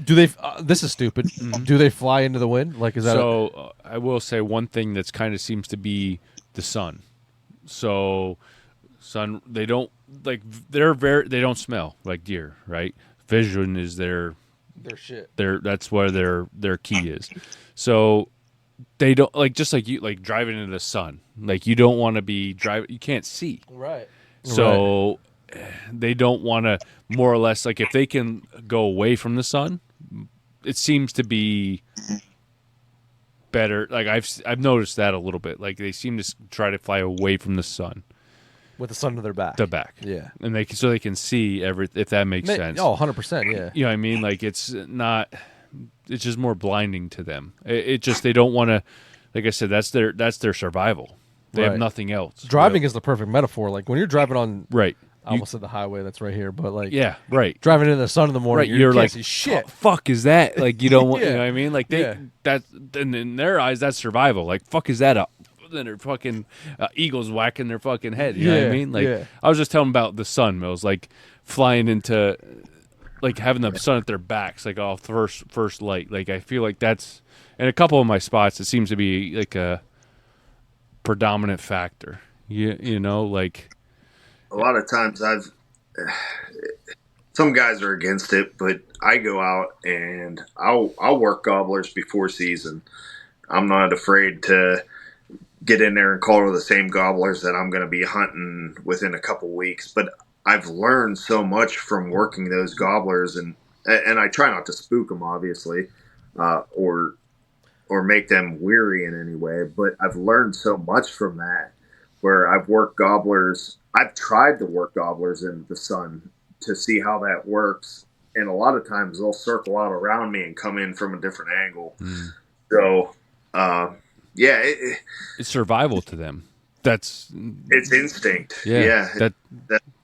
Do they? This is stupid. Do they fly into the wind? Like, is that? I will say one thing that's kind of seems to be the sun. So, sun, they don't like they don't smell like deer, right? Vision is their shit. that's where their key is. So they don't like, just like you, like driving into the sun. Like you don't want to be driving. You can't see. Right. So they don't want to, more or less, like if they can go away from the sun, it seems to be better. Like I've noticed that a little bit. Like they seem to try to fly away from the sun. With the sun to their back. The back. Yeah. And they can see if that makes sense. Oh, 100%, yeah. You know what I mean? Like it's just more blinding to them. It just, they don't want to, like I said, that's their survival. They have nothing else. Driving is the perfect metaphor. Like when you're driving on, right. I almost said the highway that's right here, but like, yeah, right. Driving in the sun in the morning, right. You're can't like, see shit. Oh, fuck is that? Like you don't want, Yeah. you know what I mean? Like and in their eyes, that's survival. Like fuck is that up? Then they're fucking eagles whacking their fucking head. You know what I mean? Like I was just telling about the sun, Mills, like flying into, like having the sun at their backs, like all first light. Like I feel like that's, in a couple of my spots, it seems to be like a predominant factor. You know, like a lot of times some guys are against it, but I go out and I'll work gobblers before season. I'm not afraid to get in there and call the same gobblers that I'm going to be hunting within a couple weeks. But I've learned so much from working those gobblers, and I try not to spook them, obviously, or make them weary in any way. But I've learned so much from that, where I've worked gobblers. I've tried to work gobblers in the sun to see how that works. And a lot of times they'll circle out around me and come in from a different angle. So, yeah, it's survival to them. It's instinct. Yeah, that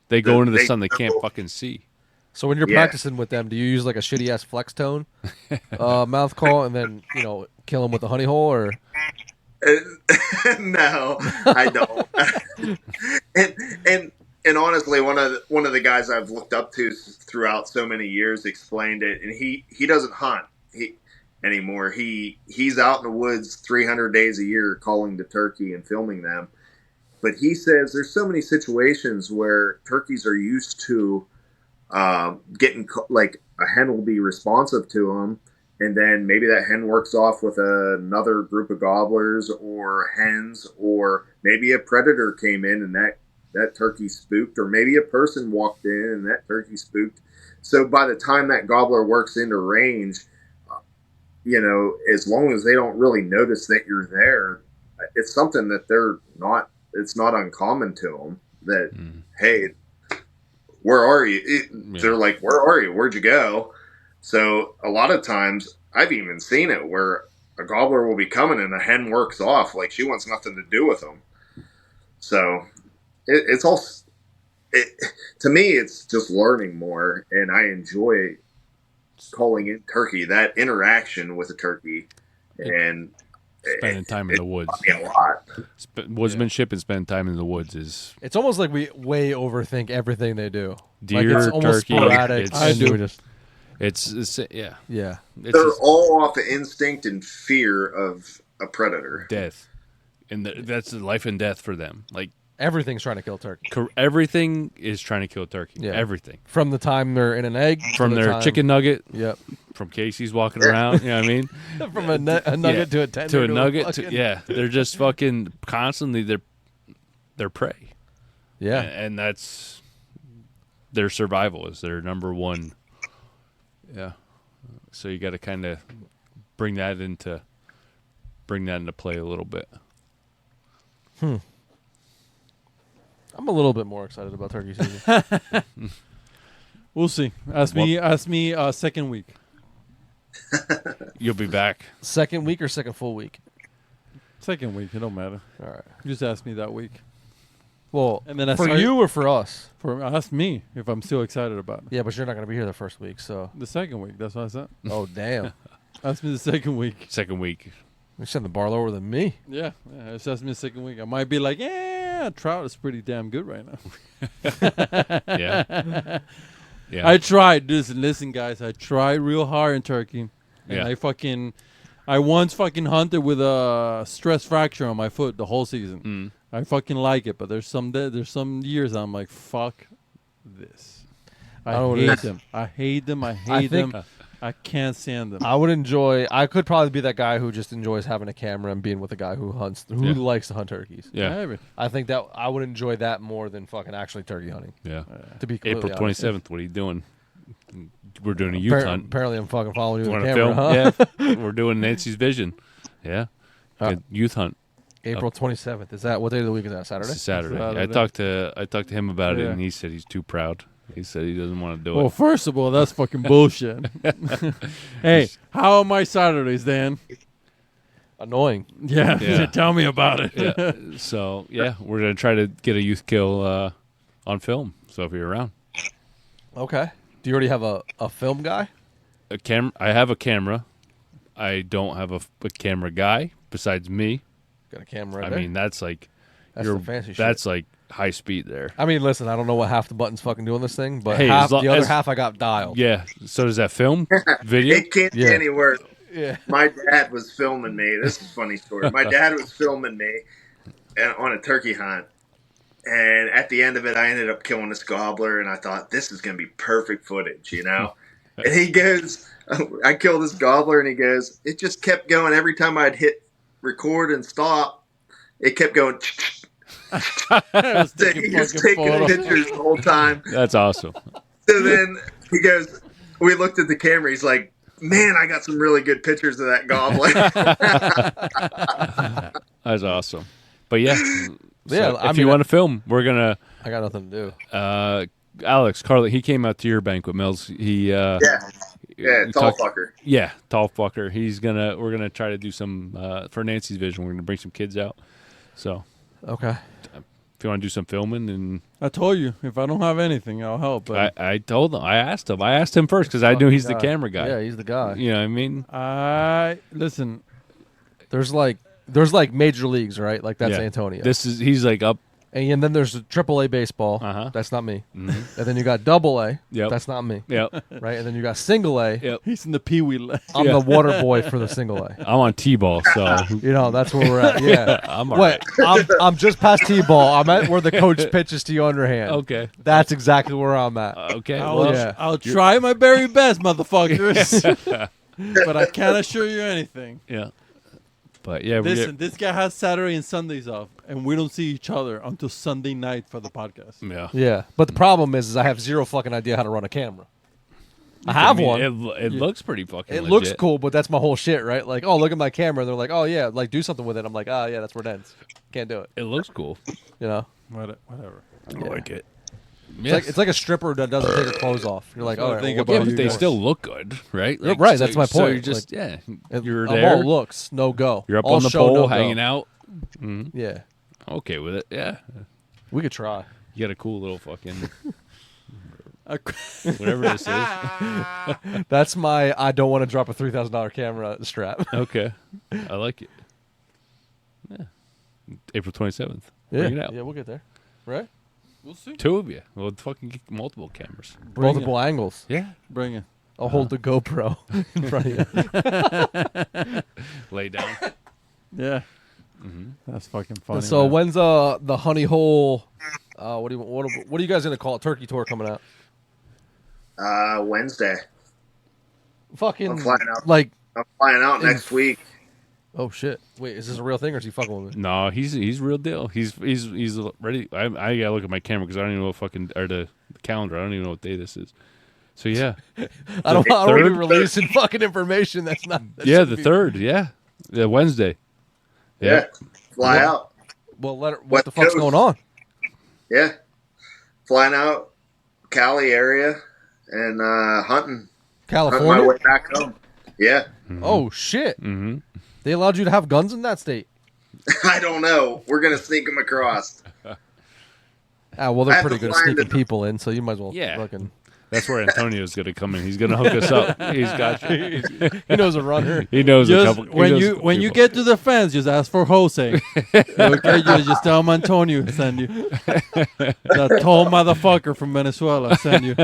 they go into the sun, they can't fucking see. So when you're practicing with them, do you use like a shitty ass flex tone, mouth call, and then kill them with a honey hole, or? No, I don't. and honestly, one of the guys I've looked up to throughout so many years explained it, and he doesn't hunt anymore. He's out in the woods 300 days a year calling to turkey and filming them. But he says there's so many situations where turkeys are used to getting, like, a hen will be responsive to them, and then maybe that hen works off with another group of gobblers or hens, or maybe a predator came in and that turkey spooked, or maybe a person walked in and that turkey spooked. So by the time that gobbler works into range, as long as they don't really notice that you're there, it's something that it's not uncommon to them that, hey, where are you? They're like, where are you? Where'd you go? So a lot of times I've even seen it where a gobbler will be coming and a hen works off like she wants nothing to do with them. So it's all, to me, it's just learning more, and I enjoy calling in turkey, that interaction with a turkey, and spending time in the woods. A lot. Woodsmanship and spending time in the woods is. It's almost like we way overthink everything they do. Deer, like it's almost turkey. Sporadic. I do. It's yeah. Yeah. They're all off the instinct and fear of a predator. Death, and that's life and death for them. Like. Everything's trying to kill turkey. Everything is trying to kill turkey. Yeah. Everything. From the time they're in an egg. From their chicken nugget. Yep. From Casey's walking around. You know what I mean? From a nugget to a tender. To a nugget. They're just fucking constantly, they're prey. Yeah. And that's their survival is their number one. Yeah. So you got to kind of bring that into play a little bit. I'm a little bit more excited about turkey season. We'll see. Ask me second week. You'll be back. Second week or second full week? Second week. It don't matter. All right. Just ask me that week. Well, and then for you or for us? Ask me if I'm still excited about it. Yeah, but you're not going to be here the first week, so. The second week. That's what I said. Oh, damn. Ask me the second week. Second week. You send the bar lower than me. Yeah. Just ask me the second week. I might be like, Yeah, trout is pretty damn good right now. Yeah. Yeah. I tried. Listen, guys. I tried real hard in turkey. And Yeah. I once fucking hunted with a stress fracture on my foot the whole season. I fucking like it, but there's some years I'm like, fuck this. I hate them. I hate them. I hate them. I can't stand them. I could probably be that guy who just enjoys having a camera and being with a guy who likes to hunt turkeys. Yeah. Maybe. I think that I would enjoy that more than fucking actually turkey hunting. Yeah. To be completely April honest. 27th. What are you doing? We're doing a youth hunt. Apparently, I'm fucking following you Want with to a camera, film? huh? Yeah. We're doing Nancy's Vision. Yeah. Good youth hunt. April 27th. Is that what day of the week is that? Saturday? It's Saturday. Saturday. I talked to him about it, Yeah. and he said he's too proud. He said he doesn't want to do Well, it. first of all, that's fucking bullshit. Hey, how are my Saturdays, Dan? Annoying. Yeah, Yeah. tell me about it. Yeah. So yeah, we're gonna try to get a youth kill on film. So if you're around, Okay. Do you already have a film guy? I have a camera. I don't have a camera guy besides me. Got a camera right I there? mean, that's like That's the fancy shit. That's like high speed there. I mean, listen, I don't know what half the buttons fucking do on this thing, but Hey, the as lo- other as- half I got dialed. Yeah. So does that film video? It can't Yeah. get any worse. Yeah. My dad was filming me. This is a funny story. My dad was filming me on a turkey hunt. And at the end of it, I ended up killing this gobbler. And I thought, this is going to be perfect footage, you know? And he goes, I killed this gobbler. And he goes, it just kept going. Every time I'd hit record and stop, it kept going. I was He taking was fucking taking photos. pictures the whole time. That's awesome. So then he goes, we looked at the camera. He's like, man, I got some really good pictures of that gobbler. That's awesome. But yeah. Yeah, So I if you mean, want to film, we're gonna. I got nothing to do. Alex Carly, he came out to your banquet, Mills. He Yeah, he tall talked- fucker. Yeah, tall fucker. We're gonna try to do some for Nancy's Vision. We're gonna bring some kids out. So Okay. if you want to do some filming, and I told you, if I don't have anything, I'll help. But I told him, I asked him first because I knew he's the Guy. camera guy. Yeah, he's the guy. You know what I mean? Listen, There's like major leagues, right? Like that's Yeah. Antonio. He's like up. And then there's AAA baseball. Uh-huh. That's not me. Mhm. And then you got AA. Yep. That's not me. Yep. Right? And then you got single A. Yep. he's in the Pee-wee line. I'm Yeah. the water boy for the single A. I'm on T-ball, so You know, that's where we're at. Yeah. I'm all Wait, I'm just past T-ball. I'm at where the coach pitches to you underhand. okay. That's exactly where I'm at. Okay. I'll try my very best, motherfuckers. But I can't assure you anything. Yeah. But yeah, Listen, this guy has Saturday and Sundays off, and we don't see each other until Sunday night for the podcast. yeah. Yeah. But the problem is I have zero fucking idea how to run a camera. I have one. It looks pretty fucking. It legit. looks cool, but that's my whole shit, right? Like, oh, look at my camera. They're like, oh, yeah, like, do something with it. I'm like, oh, yeah, that's where it ends. Can't do it. It looks cool. You know? Whatever. I like it. It's like a stripper that doesn't take her clothes off. You're like, That's what oh, I think Yeah, about but you they guys. still look good, right? Right, that's my So point. you're just I'm you're all there. looks, no go. You're up All on the show, pole, no go. hanging out. Mhm. Yeah, Okay with it. Yeah. we could try. You got a cool little fucking Uh, whatever this is. That's my I don't want to drop a $3,000 camera strap. Okay. I like it. Yeah. April 27th. Yeah, Bring it out. yeah, we'll get there. Right? We'll see. Two of you. We'll fucking get multiple cameras. Bring Multiple angles. Yeah. Bring it. I'll hold the GoPro in front of you. Lay down. Yeah. Mm-hmm. That's fucking funny. So man. when's the honey hole? What are you guys gonna call it? Turkey tour coming out? Wednesday. Fucking I'm flying out. like, I'm flying out next week. oh shit! Wait, is this a real thing or is he fucking with me? No, he's real deal. He's ready. I gotta look at my camera because I don't even know what fucking or the calendar. I don't even know what day this is. So yeah, I don't want to be third? releasing fucking information that's not. that yeah, shouldn't the be- third. Yeah, the Wednesday. Yeah. Fly out. Well, what West the fuck's Coast. going on? Yeah. Flying out, Cali area, and hunting. Hunting my California? way back home. Yeah. Oh shit! Mm-hmm. They allowed you to have guns in that state. I don't know. We're going to sneak them across. Ah, well, I they're have pretty to good at find sneaking the- people in, so you might as well Yeah. fucking. That's where Antonio's going to come in. He's going to hook us up. He's got you. He knows a runner. He knows a Just couple. when he knows you a couple when you people. get to the fence, just ask for Jose. Okay, you just tell him Antonio send you. That tall motherfucker from Venezuela send you.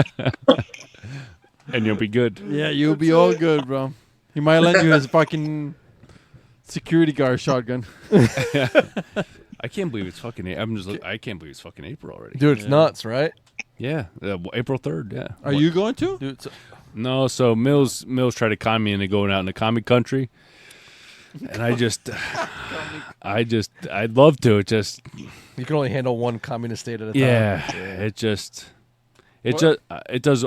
And you'll be good. Yeah, you'll be all good, bro. He might lend you his fucking security guard shotgun. I can't believe it's fucking. I can't believe it's fucking April already. Dude, it's nuts, right? Yeah, April 3rd. Yeah. Are you going to? Dude, No, so Mills tried to con me into going out in the comic country, and I'd love to. It just you can only handle one communist state at a time. yeah. It does.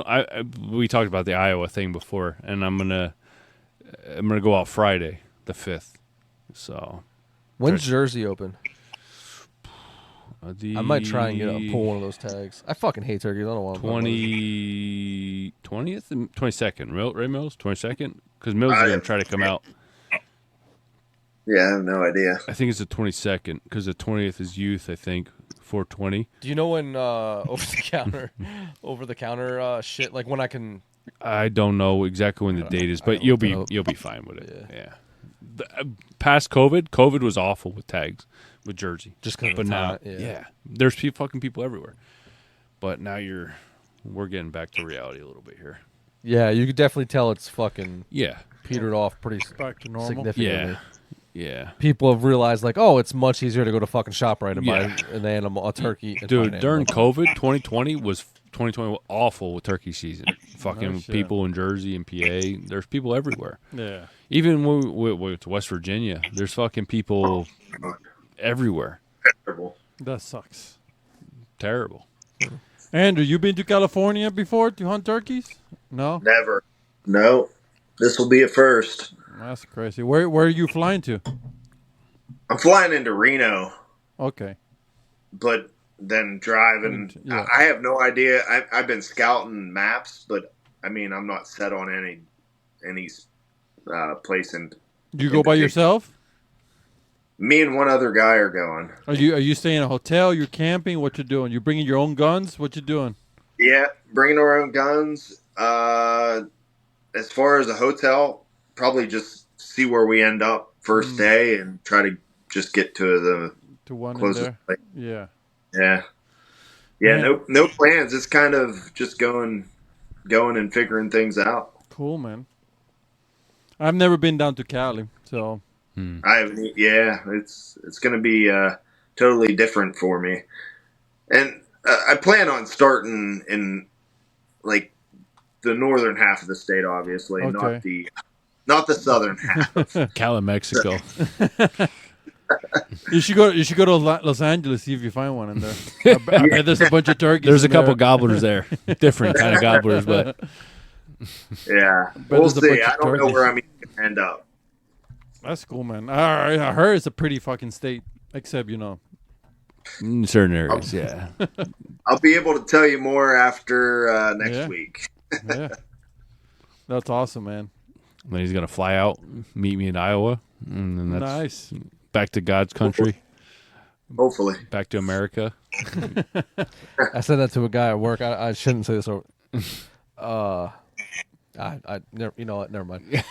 We talked about the Iowa thing before, and I'm gonna go out Friday the 5th. So When's Jersey open? I might try and pull one of those tags. I fucking hate turkeys. I don't want 20th and 22nd, right, Mills? 22nd? Because Mills is going to try to come out. Yeah, I have no idea. I think it's the 22nd, because the 20th is youth, I think, 420. Do you know when over the counter shit, like when I can... I don't know exactly when the date is, but you'll be fine with it. Yeah. Past COVID was awful with tags. With Jersey, Just because but now, there's fucking people everywhere. But now we're getting back to reality a little bit here. Yeah, you could definitely tell it's fucking Yeah, petered off pretty Back to normal. significantly. yeah. People have realized, like, oh, it's much easier to go to fucking ShopRite and Yeah. buy an animal, a turkey. And Dude, buy an during animal. COVID, 2020 was awful with turkey season. Fucking Oh, shit. people in Jersey and PA. There's people everywhere. Yeah. Even when we went to West Virginia, there's fucking people everywhere. Terrible. That sucks. Terrible. Andrew, you been to California before to hunt turkeys? No? Never. No. This will be a first. That's crazy. Where are you flying to? I'm flying into Reno, Okay. but then driving. Yeah. I have no idea. I've been scouting maps, but I mean, I'm not set on any place. And You go by yourself? me and one other guy are going. Are you staying in a hotel? You're camping? What you doing? You bringing your own guns? What you doing? Yeah, bringing our own guns. As far as a hotel, probably just see where we end up first day and try to just get to the To one in closest there? place. Yeah. Yeah. Yeah. No plans. It's kind of just going and figuring things out. Cool, man. I've never been down to Cali, so It's going to be totally different for me. And I plan on starting in like the northern half of the state, obviously, Okay. not the southern half. Cal, Mexico. you should go to Los Angeles, see if you find one in there. I bet there's a bunch of turkeys. There's a in couple there. gobblers there. Different kind of gobblers, but Yeah, But we'll there's a see. bunch I of don't know turkeys. where I'm going to end up. That's cool, man. I heard it's a pretty fucking state, except in certain areas, yeah. I'll be able to tell you more after next Yeah. week. Yeah. That's awesome, man. Then he's gonna fly out, meet me in Iowa, and then that's Nice. back to God's country, Hopefully. back to America. I said that to a guy at work. I shouldn't say this. I never, you know what? Never mind.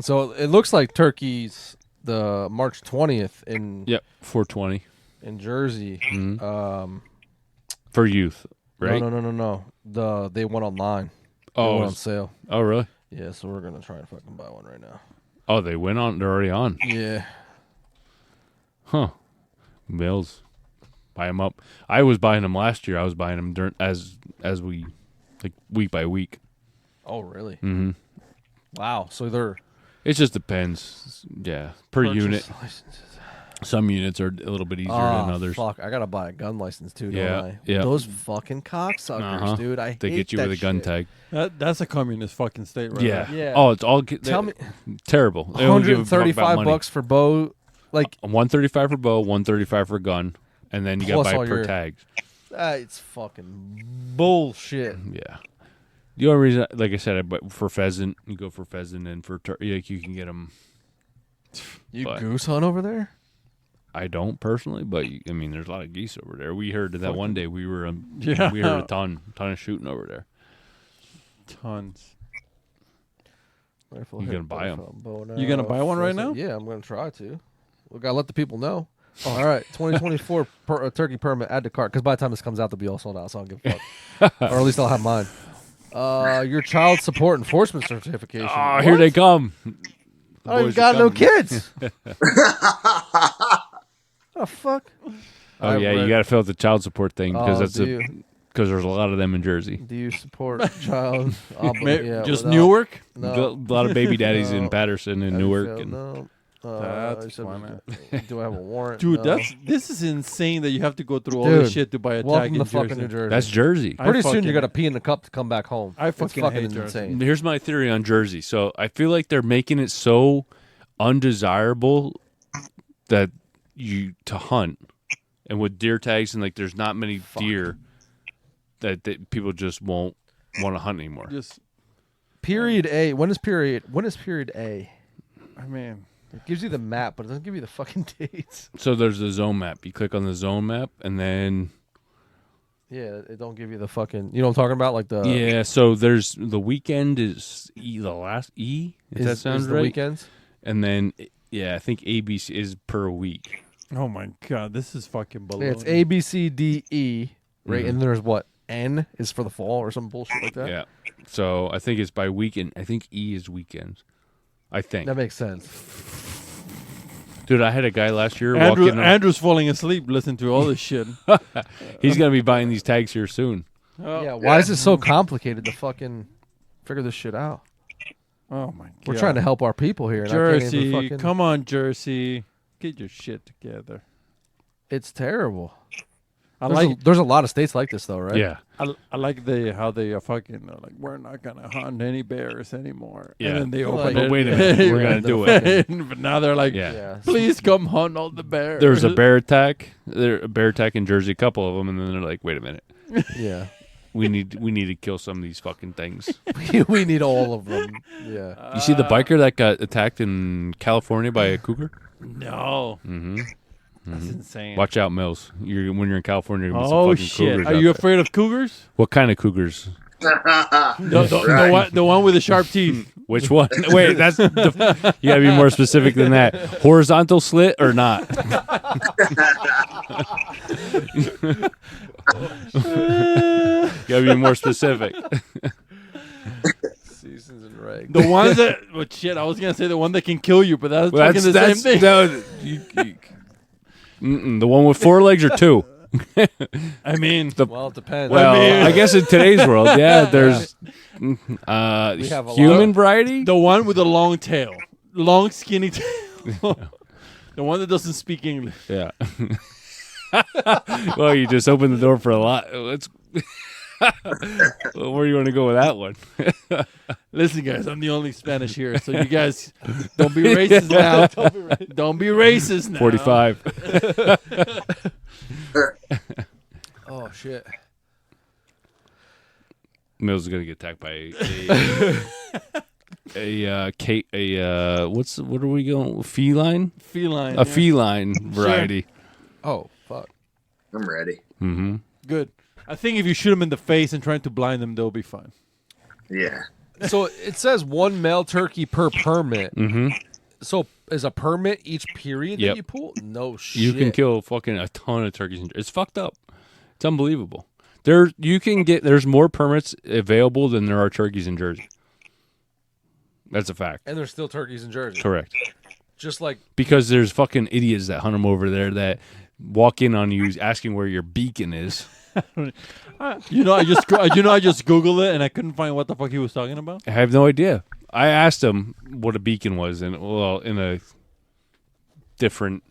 So it looks like Turkey's the March 20th Yep, 420 in Jersey. for youth, right? No. They went online. They Oh, went on sale. oh, really? Yeah, so we're gonna try and fucking buy one right now. Oh, they went on. They're already on. Yeah. Huh. Mills, buy them up. I was buying them last year. I was buying them during as we like week by week. Oh, really? Mm-hmm. Wow. So they're It just depends. Yeah, per purchase unit. licenses. Some units are a little bit easier than others. Fuck, I gotta buy a gun license too, don't Yeah, I? yeah. Those fucking cocksuckers, dude. I They hate get you that with a gun shit. tag. That's a communist fucking state, right? Yeah. there. Yeah. Oh, it's all Tell me, terrible. They don't give a fuck about money. $135 for bow. Like, $135 for bow, $135 for gun, and then you got to Plus buy all per your- tag. it's fucking bullshit. Yeah. The only reason, like I said, but for pheasant, you go for pheasant, and for like you can get them. You But- goose hunt over there? I don't personally, but I mean, there's a lot of geese over there. We heard that one day we heard a ton of shooting over there. Tons. Rifle You hit, gonna buy 'em? bow and You gonna arrow, buy one right frozen- now? Yeah, I'm gonna try to. We gotta let the people know. All right, 2024 turkey permit, add to cart. Because by the time this comes out, they'll be all sold out, so I don't give a fuck. Or at least I'll have mine. Your child support enforcement certification. Oh, here they come. I don't even got no kids. Oh fuck. Oh yeah, you got to fill out the child support thing because because there's a lot of them in Jersey. do you support child? Just Newark? No. A lot of baby daddies in Patterson and Newark. And No. That's I fun. do I have a warrant? Dude, No. this is insane that you have to go through all this Dude, shit to buy a tag welcome in to fucking New Jersey. Jersey. that's Jersey. I Pretty soon fucking- you're gonna pee in the cup to come back home. I It's fucking fucking hate Jersey. insane. Here's my theory on Jersey. So I feel like they're making it so undesirable that to hunt, and with deer tags and like there's not many deer that people just won't want to hunt anymore. Just, Period A. When is period A? I mean, It gives you the map, but it doesn't give you the fucking dates. So there's the zone map. You click on the zone map, and then Yeah, it don't give you the fucking. You know what I'm talking about? Like the yeah. So there's the weekend is the last E. If that sounds is the right. weekends. And then I think ABC is per week. oh my god, this is fucking baloney. Yeah, it's A B C D E, right? Mhm. And there's what N is for the fall or some bullshit like that. Yeah. So I think it's by weekend. I think E is weekends. I think. That makes sense. Dude, I had a guy last year walking. Andrew's falling asleep listening to all this shit. He's gonna be buying these tags here soon. Oh, Yeah, why is it so complicated to fucking figure this shit out? oh my god. We're trying to help our people here. And I can't even Jersey, fucking, come on, Jersey. Get your shit together. It's terrible. I There's, like there's a lot of states like this though, right? Yeah. I like how they are fucking like we're not gonna hunt any bears anymore. Yeah. And then they Well, open like- it. But wait a minute, we're gonna do it. But now they're like, Yeah. Yeah. please come hunt all the bears. There's a bear attack. There's a bear attack in Jersey, a couple of them, and then they're like, "Wait a minute, Yeah. we need to kill some of these fucking things." We need all of them. Yeah. You see the biker that got attacked in California by a cougar? No, Mm-hmm. that's insane. Watch out, Mills. When you're in California, you're gonna be some Oh fucking shit! cougars Are out you there. afraid of cougars? What kind of cougars? The one with the sharp teeth. Which one? Wait, you gotta be more specific than that. Horizontal slit or not? You gotta be more specific. Seasons and regs. The ones that, well, shit, I was gonna say the one that can kill you, but that's Well, fucking the same thing. No, the one with 4 legs or 2. I mean, Well, it depends. Well, mean- I guess in today's world, yeah, there's We have a human lot. variety. the one with the long tail, long skinny tail, the one that doesn't speak English. Yeah. Well, you just opened the door for a lot. Let's. Well, where do you want to go with that one? Listen, guys, I'm the only Spanish here, so you guys don't be racist now. Don't be racist now. 45. Oh shit. Mills is gonna get attacked by what are we going? Feline? Feline. A feline variety. Oh fuck. I'm ready. Mm-hmm. Good. I think if you shoot them in the face and trying to blind them, they'll be fine. Yeah. So it says 1 male turkey per permit. Mm-hmm. So is a permit each period Yep. that you pull? No shit. You can kill fucking a ton of turkeys. It's fucked up. It's unbelievable. There's more permits available than there are turkeys in Jersey. That's a fact. And there's still turkeys in Jersey. Correct. Just like Because there's fucking idiots that hunt them over there that walk in on you asking where your beacon is. I just Googled it and I couldn't find what the fuck he was talking about. I have no idea. I asked him what a beacon was, and in a different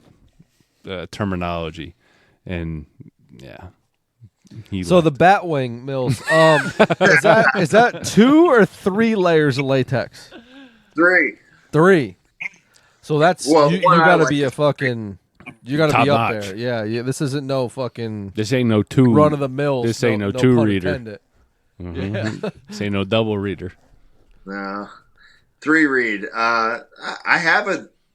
terminology, and yeah, so the Batwing Mills. Is that 2 or 3 layers of latex? 3. 3. So that's Well, you one I gotta like be a fucking. You gotta Top be up notch. there. Yeah. This isn't no fucking this ain't no two run of the mill. This ain't no two pun reader. intended. Mhm. This ain't no double reader. No. 3 read. I have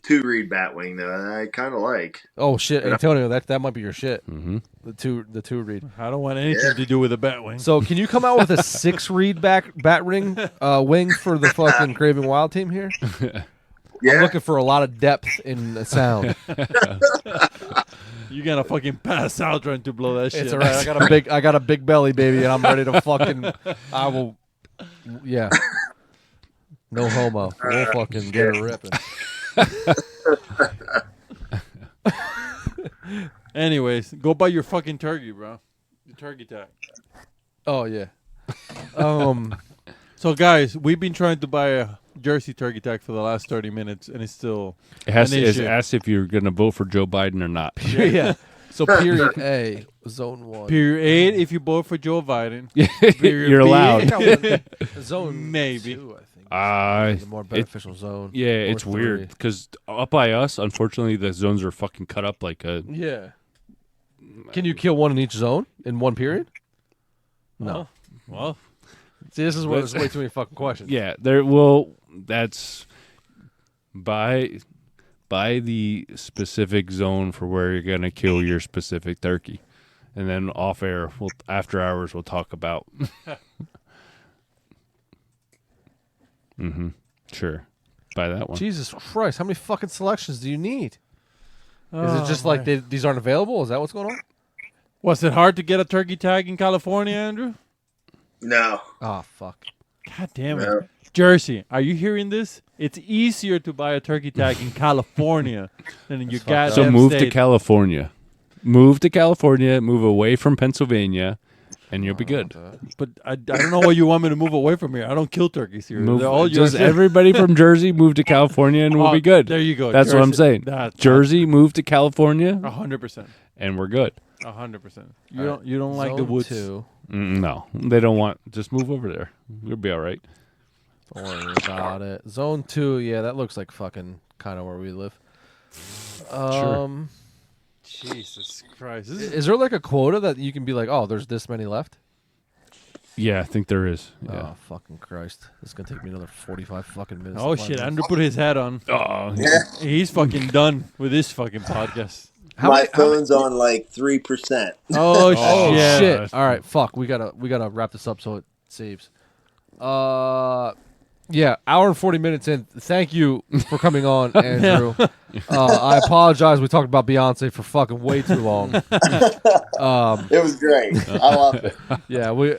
2-reed batwing that I kind of like. Oh shit, Antonio, that might be your shit. Mm-hmm. The two reed. I don't want anything to do with a Batwing. So can you come out with a 6-reed bat ring wing for the fucking Craving Wild team here? Yeah, I'm looking for a lot of depth in the sound. You're gonna fucking pass out trying to blow that shit. It's alright. I got a big belly, baby, and I'm ready to fucking. I will. Yeah. No homo. We'll fucking get it ripping. Anyways, go buy your fucking turkey, bro. Your turkey tag. Oh yeah. So guys, we've been trying to buy a Jersey turkey tag for the last 30 minutes, and it's still It's an issue. asked if you're going to vote for Joe Biden or not. Yeah. So period A, zone 1. Period 8 if you vote for Joe Biden. You're allowed. Zone Maybe. 2, I think. The more beneficial zone. Yeah, Or it's 3. weird because up by us, unfortunately, the zones are fucking cut up like a. Yeah. Can you kill one in each zone in one period? No. Well, See, this is where there's way too many fucking questions. Yeah, there. Well, that's by the specific zone for where you're gonna kill your specific turkey, and then off air, after hours, we'll talk about. Sure. Buy that one. Jesus Christ, how many fucking selections do you need? Is it just like these aren't available? Is that what's going on? was it hard to get a turkey tag in California, Andrew? no. Oh, fuck. God damn it. No. Jersey, are you hearing this? It's easier to buy a turkey tag in California than in your fucked up. goddamn So move state. to California. Move to California. Move away from Pennsylvania, and you'll be good. But I don't know why you want me to move away from here. I don't kill turkeys here. Move, They're all just yours. everybody from Jersey move to California, and we'll Oh, be good. There you go. That's what I'm Jersey. saying. That's Jersey, move to California, 100%. and we're good. 100%. All You don't like the Zone woods. 2. No, they don't want. Just move over there. We'll be all right. Don't worry about it. Zone 2, yeah, that looks like fucking kind of where we live. Jesus Christ. Is there like a quota that you can be like, oh, there's this many left? Yeah, I think there is. Yeah. Oh, fucking Christ. This is going to take me another 45 fucking minutes. Oh to shit, find Andrew put his hat on. Oh, He's fucking done with this fucking podcast. My phone's on like 3%. Oh, Oh shit. shit! All right, fuck. We gotta wrap this up so it saves. Yeah, hour and 40 minutes in. Thank you for coming on, Andrew. I apologize. We talked about Beyonce for fucking way too long. It was great. I loved it. Yeah, we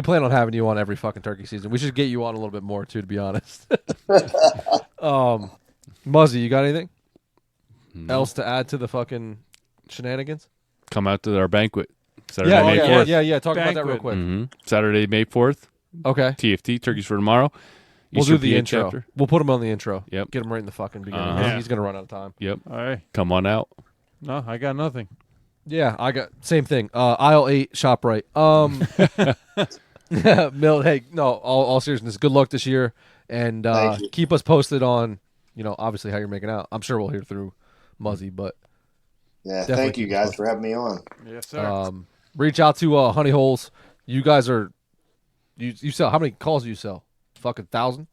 plan on having you on every fucking turkey season. We should get you on a little bit more too, to be honest. Muzzey, you got anything else to add to the fucking shenanigans? come out to our banquet. Saturday, May 4th. Yeah. Talk about that real Banquet. quick. Saturday, May 4th. Okay. TFT, Turkeys for Tomorrow. We'll Eastern do the PA intro. chapter. We'll put him on the intro. Yep. Get him right in the fucking beginning. Uh-huh. He's going to run out of time. Yep. All right. Come on out. No, I got nothing. Yeah, I got same thing. Aisle 8, shop right. Mill, hey, no, all seriousness, good luck this year, and Thank you. keep us posted on, obviously how you're making out. I'm sure we'll hear through Muzzey, but Yeah, Definitely thank you keep us guys posted. for having me on. Yes, sir. reach out to Honey Holes. You guys are, you sell, how many calls do you sell? Fucking 1,000?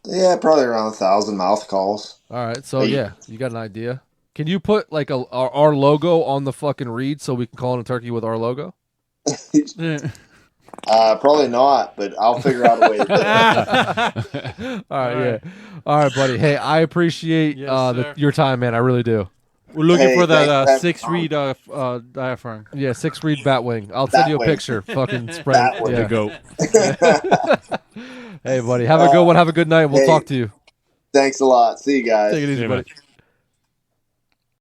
Yeah, probably around 1,000 mouth calls. All right, so yeah, you got an idea. Can you put like our logo on the fucking read so we can call in a turkey with our logo? Probably not, but I'll figure out a way to do it. All right, yeah. All right, buddy. Hey, I appreciate Yes, sir. your time, man. I really do. We're looking Hey, for that thanks, 6-reed diaphragm. Yeah, 6-reed batwing. I'll send you a Batwing. picture. Fucking spread. Batwing. Yeah. The goat. Hey, buddy. Have a good one. Have a good night. We'll Hey. talk to you. Thanks a lot. See you guys. Take it easy, Yeah, buddy. man.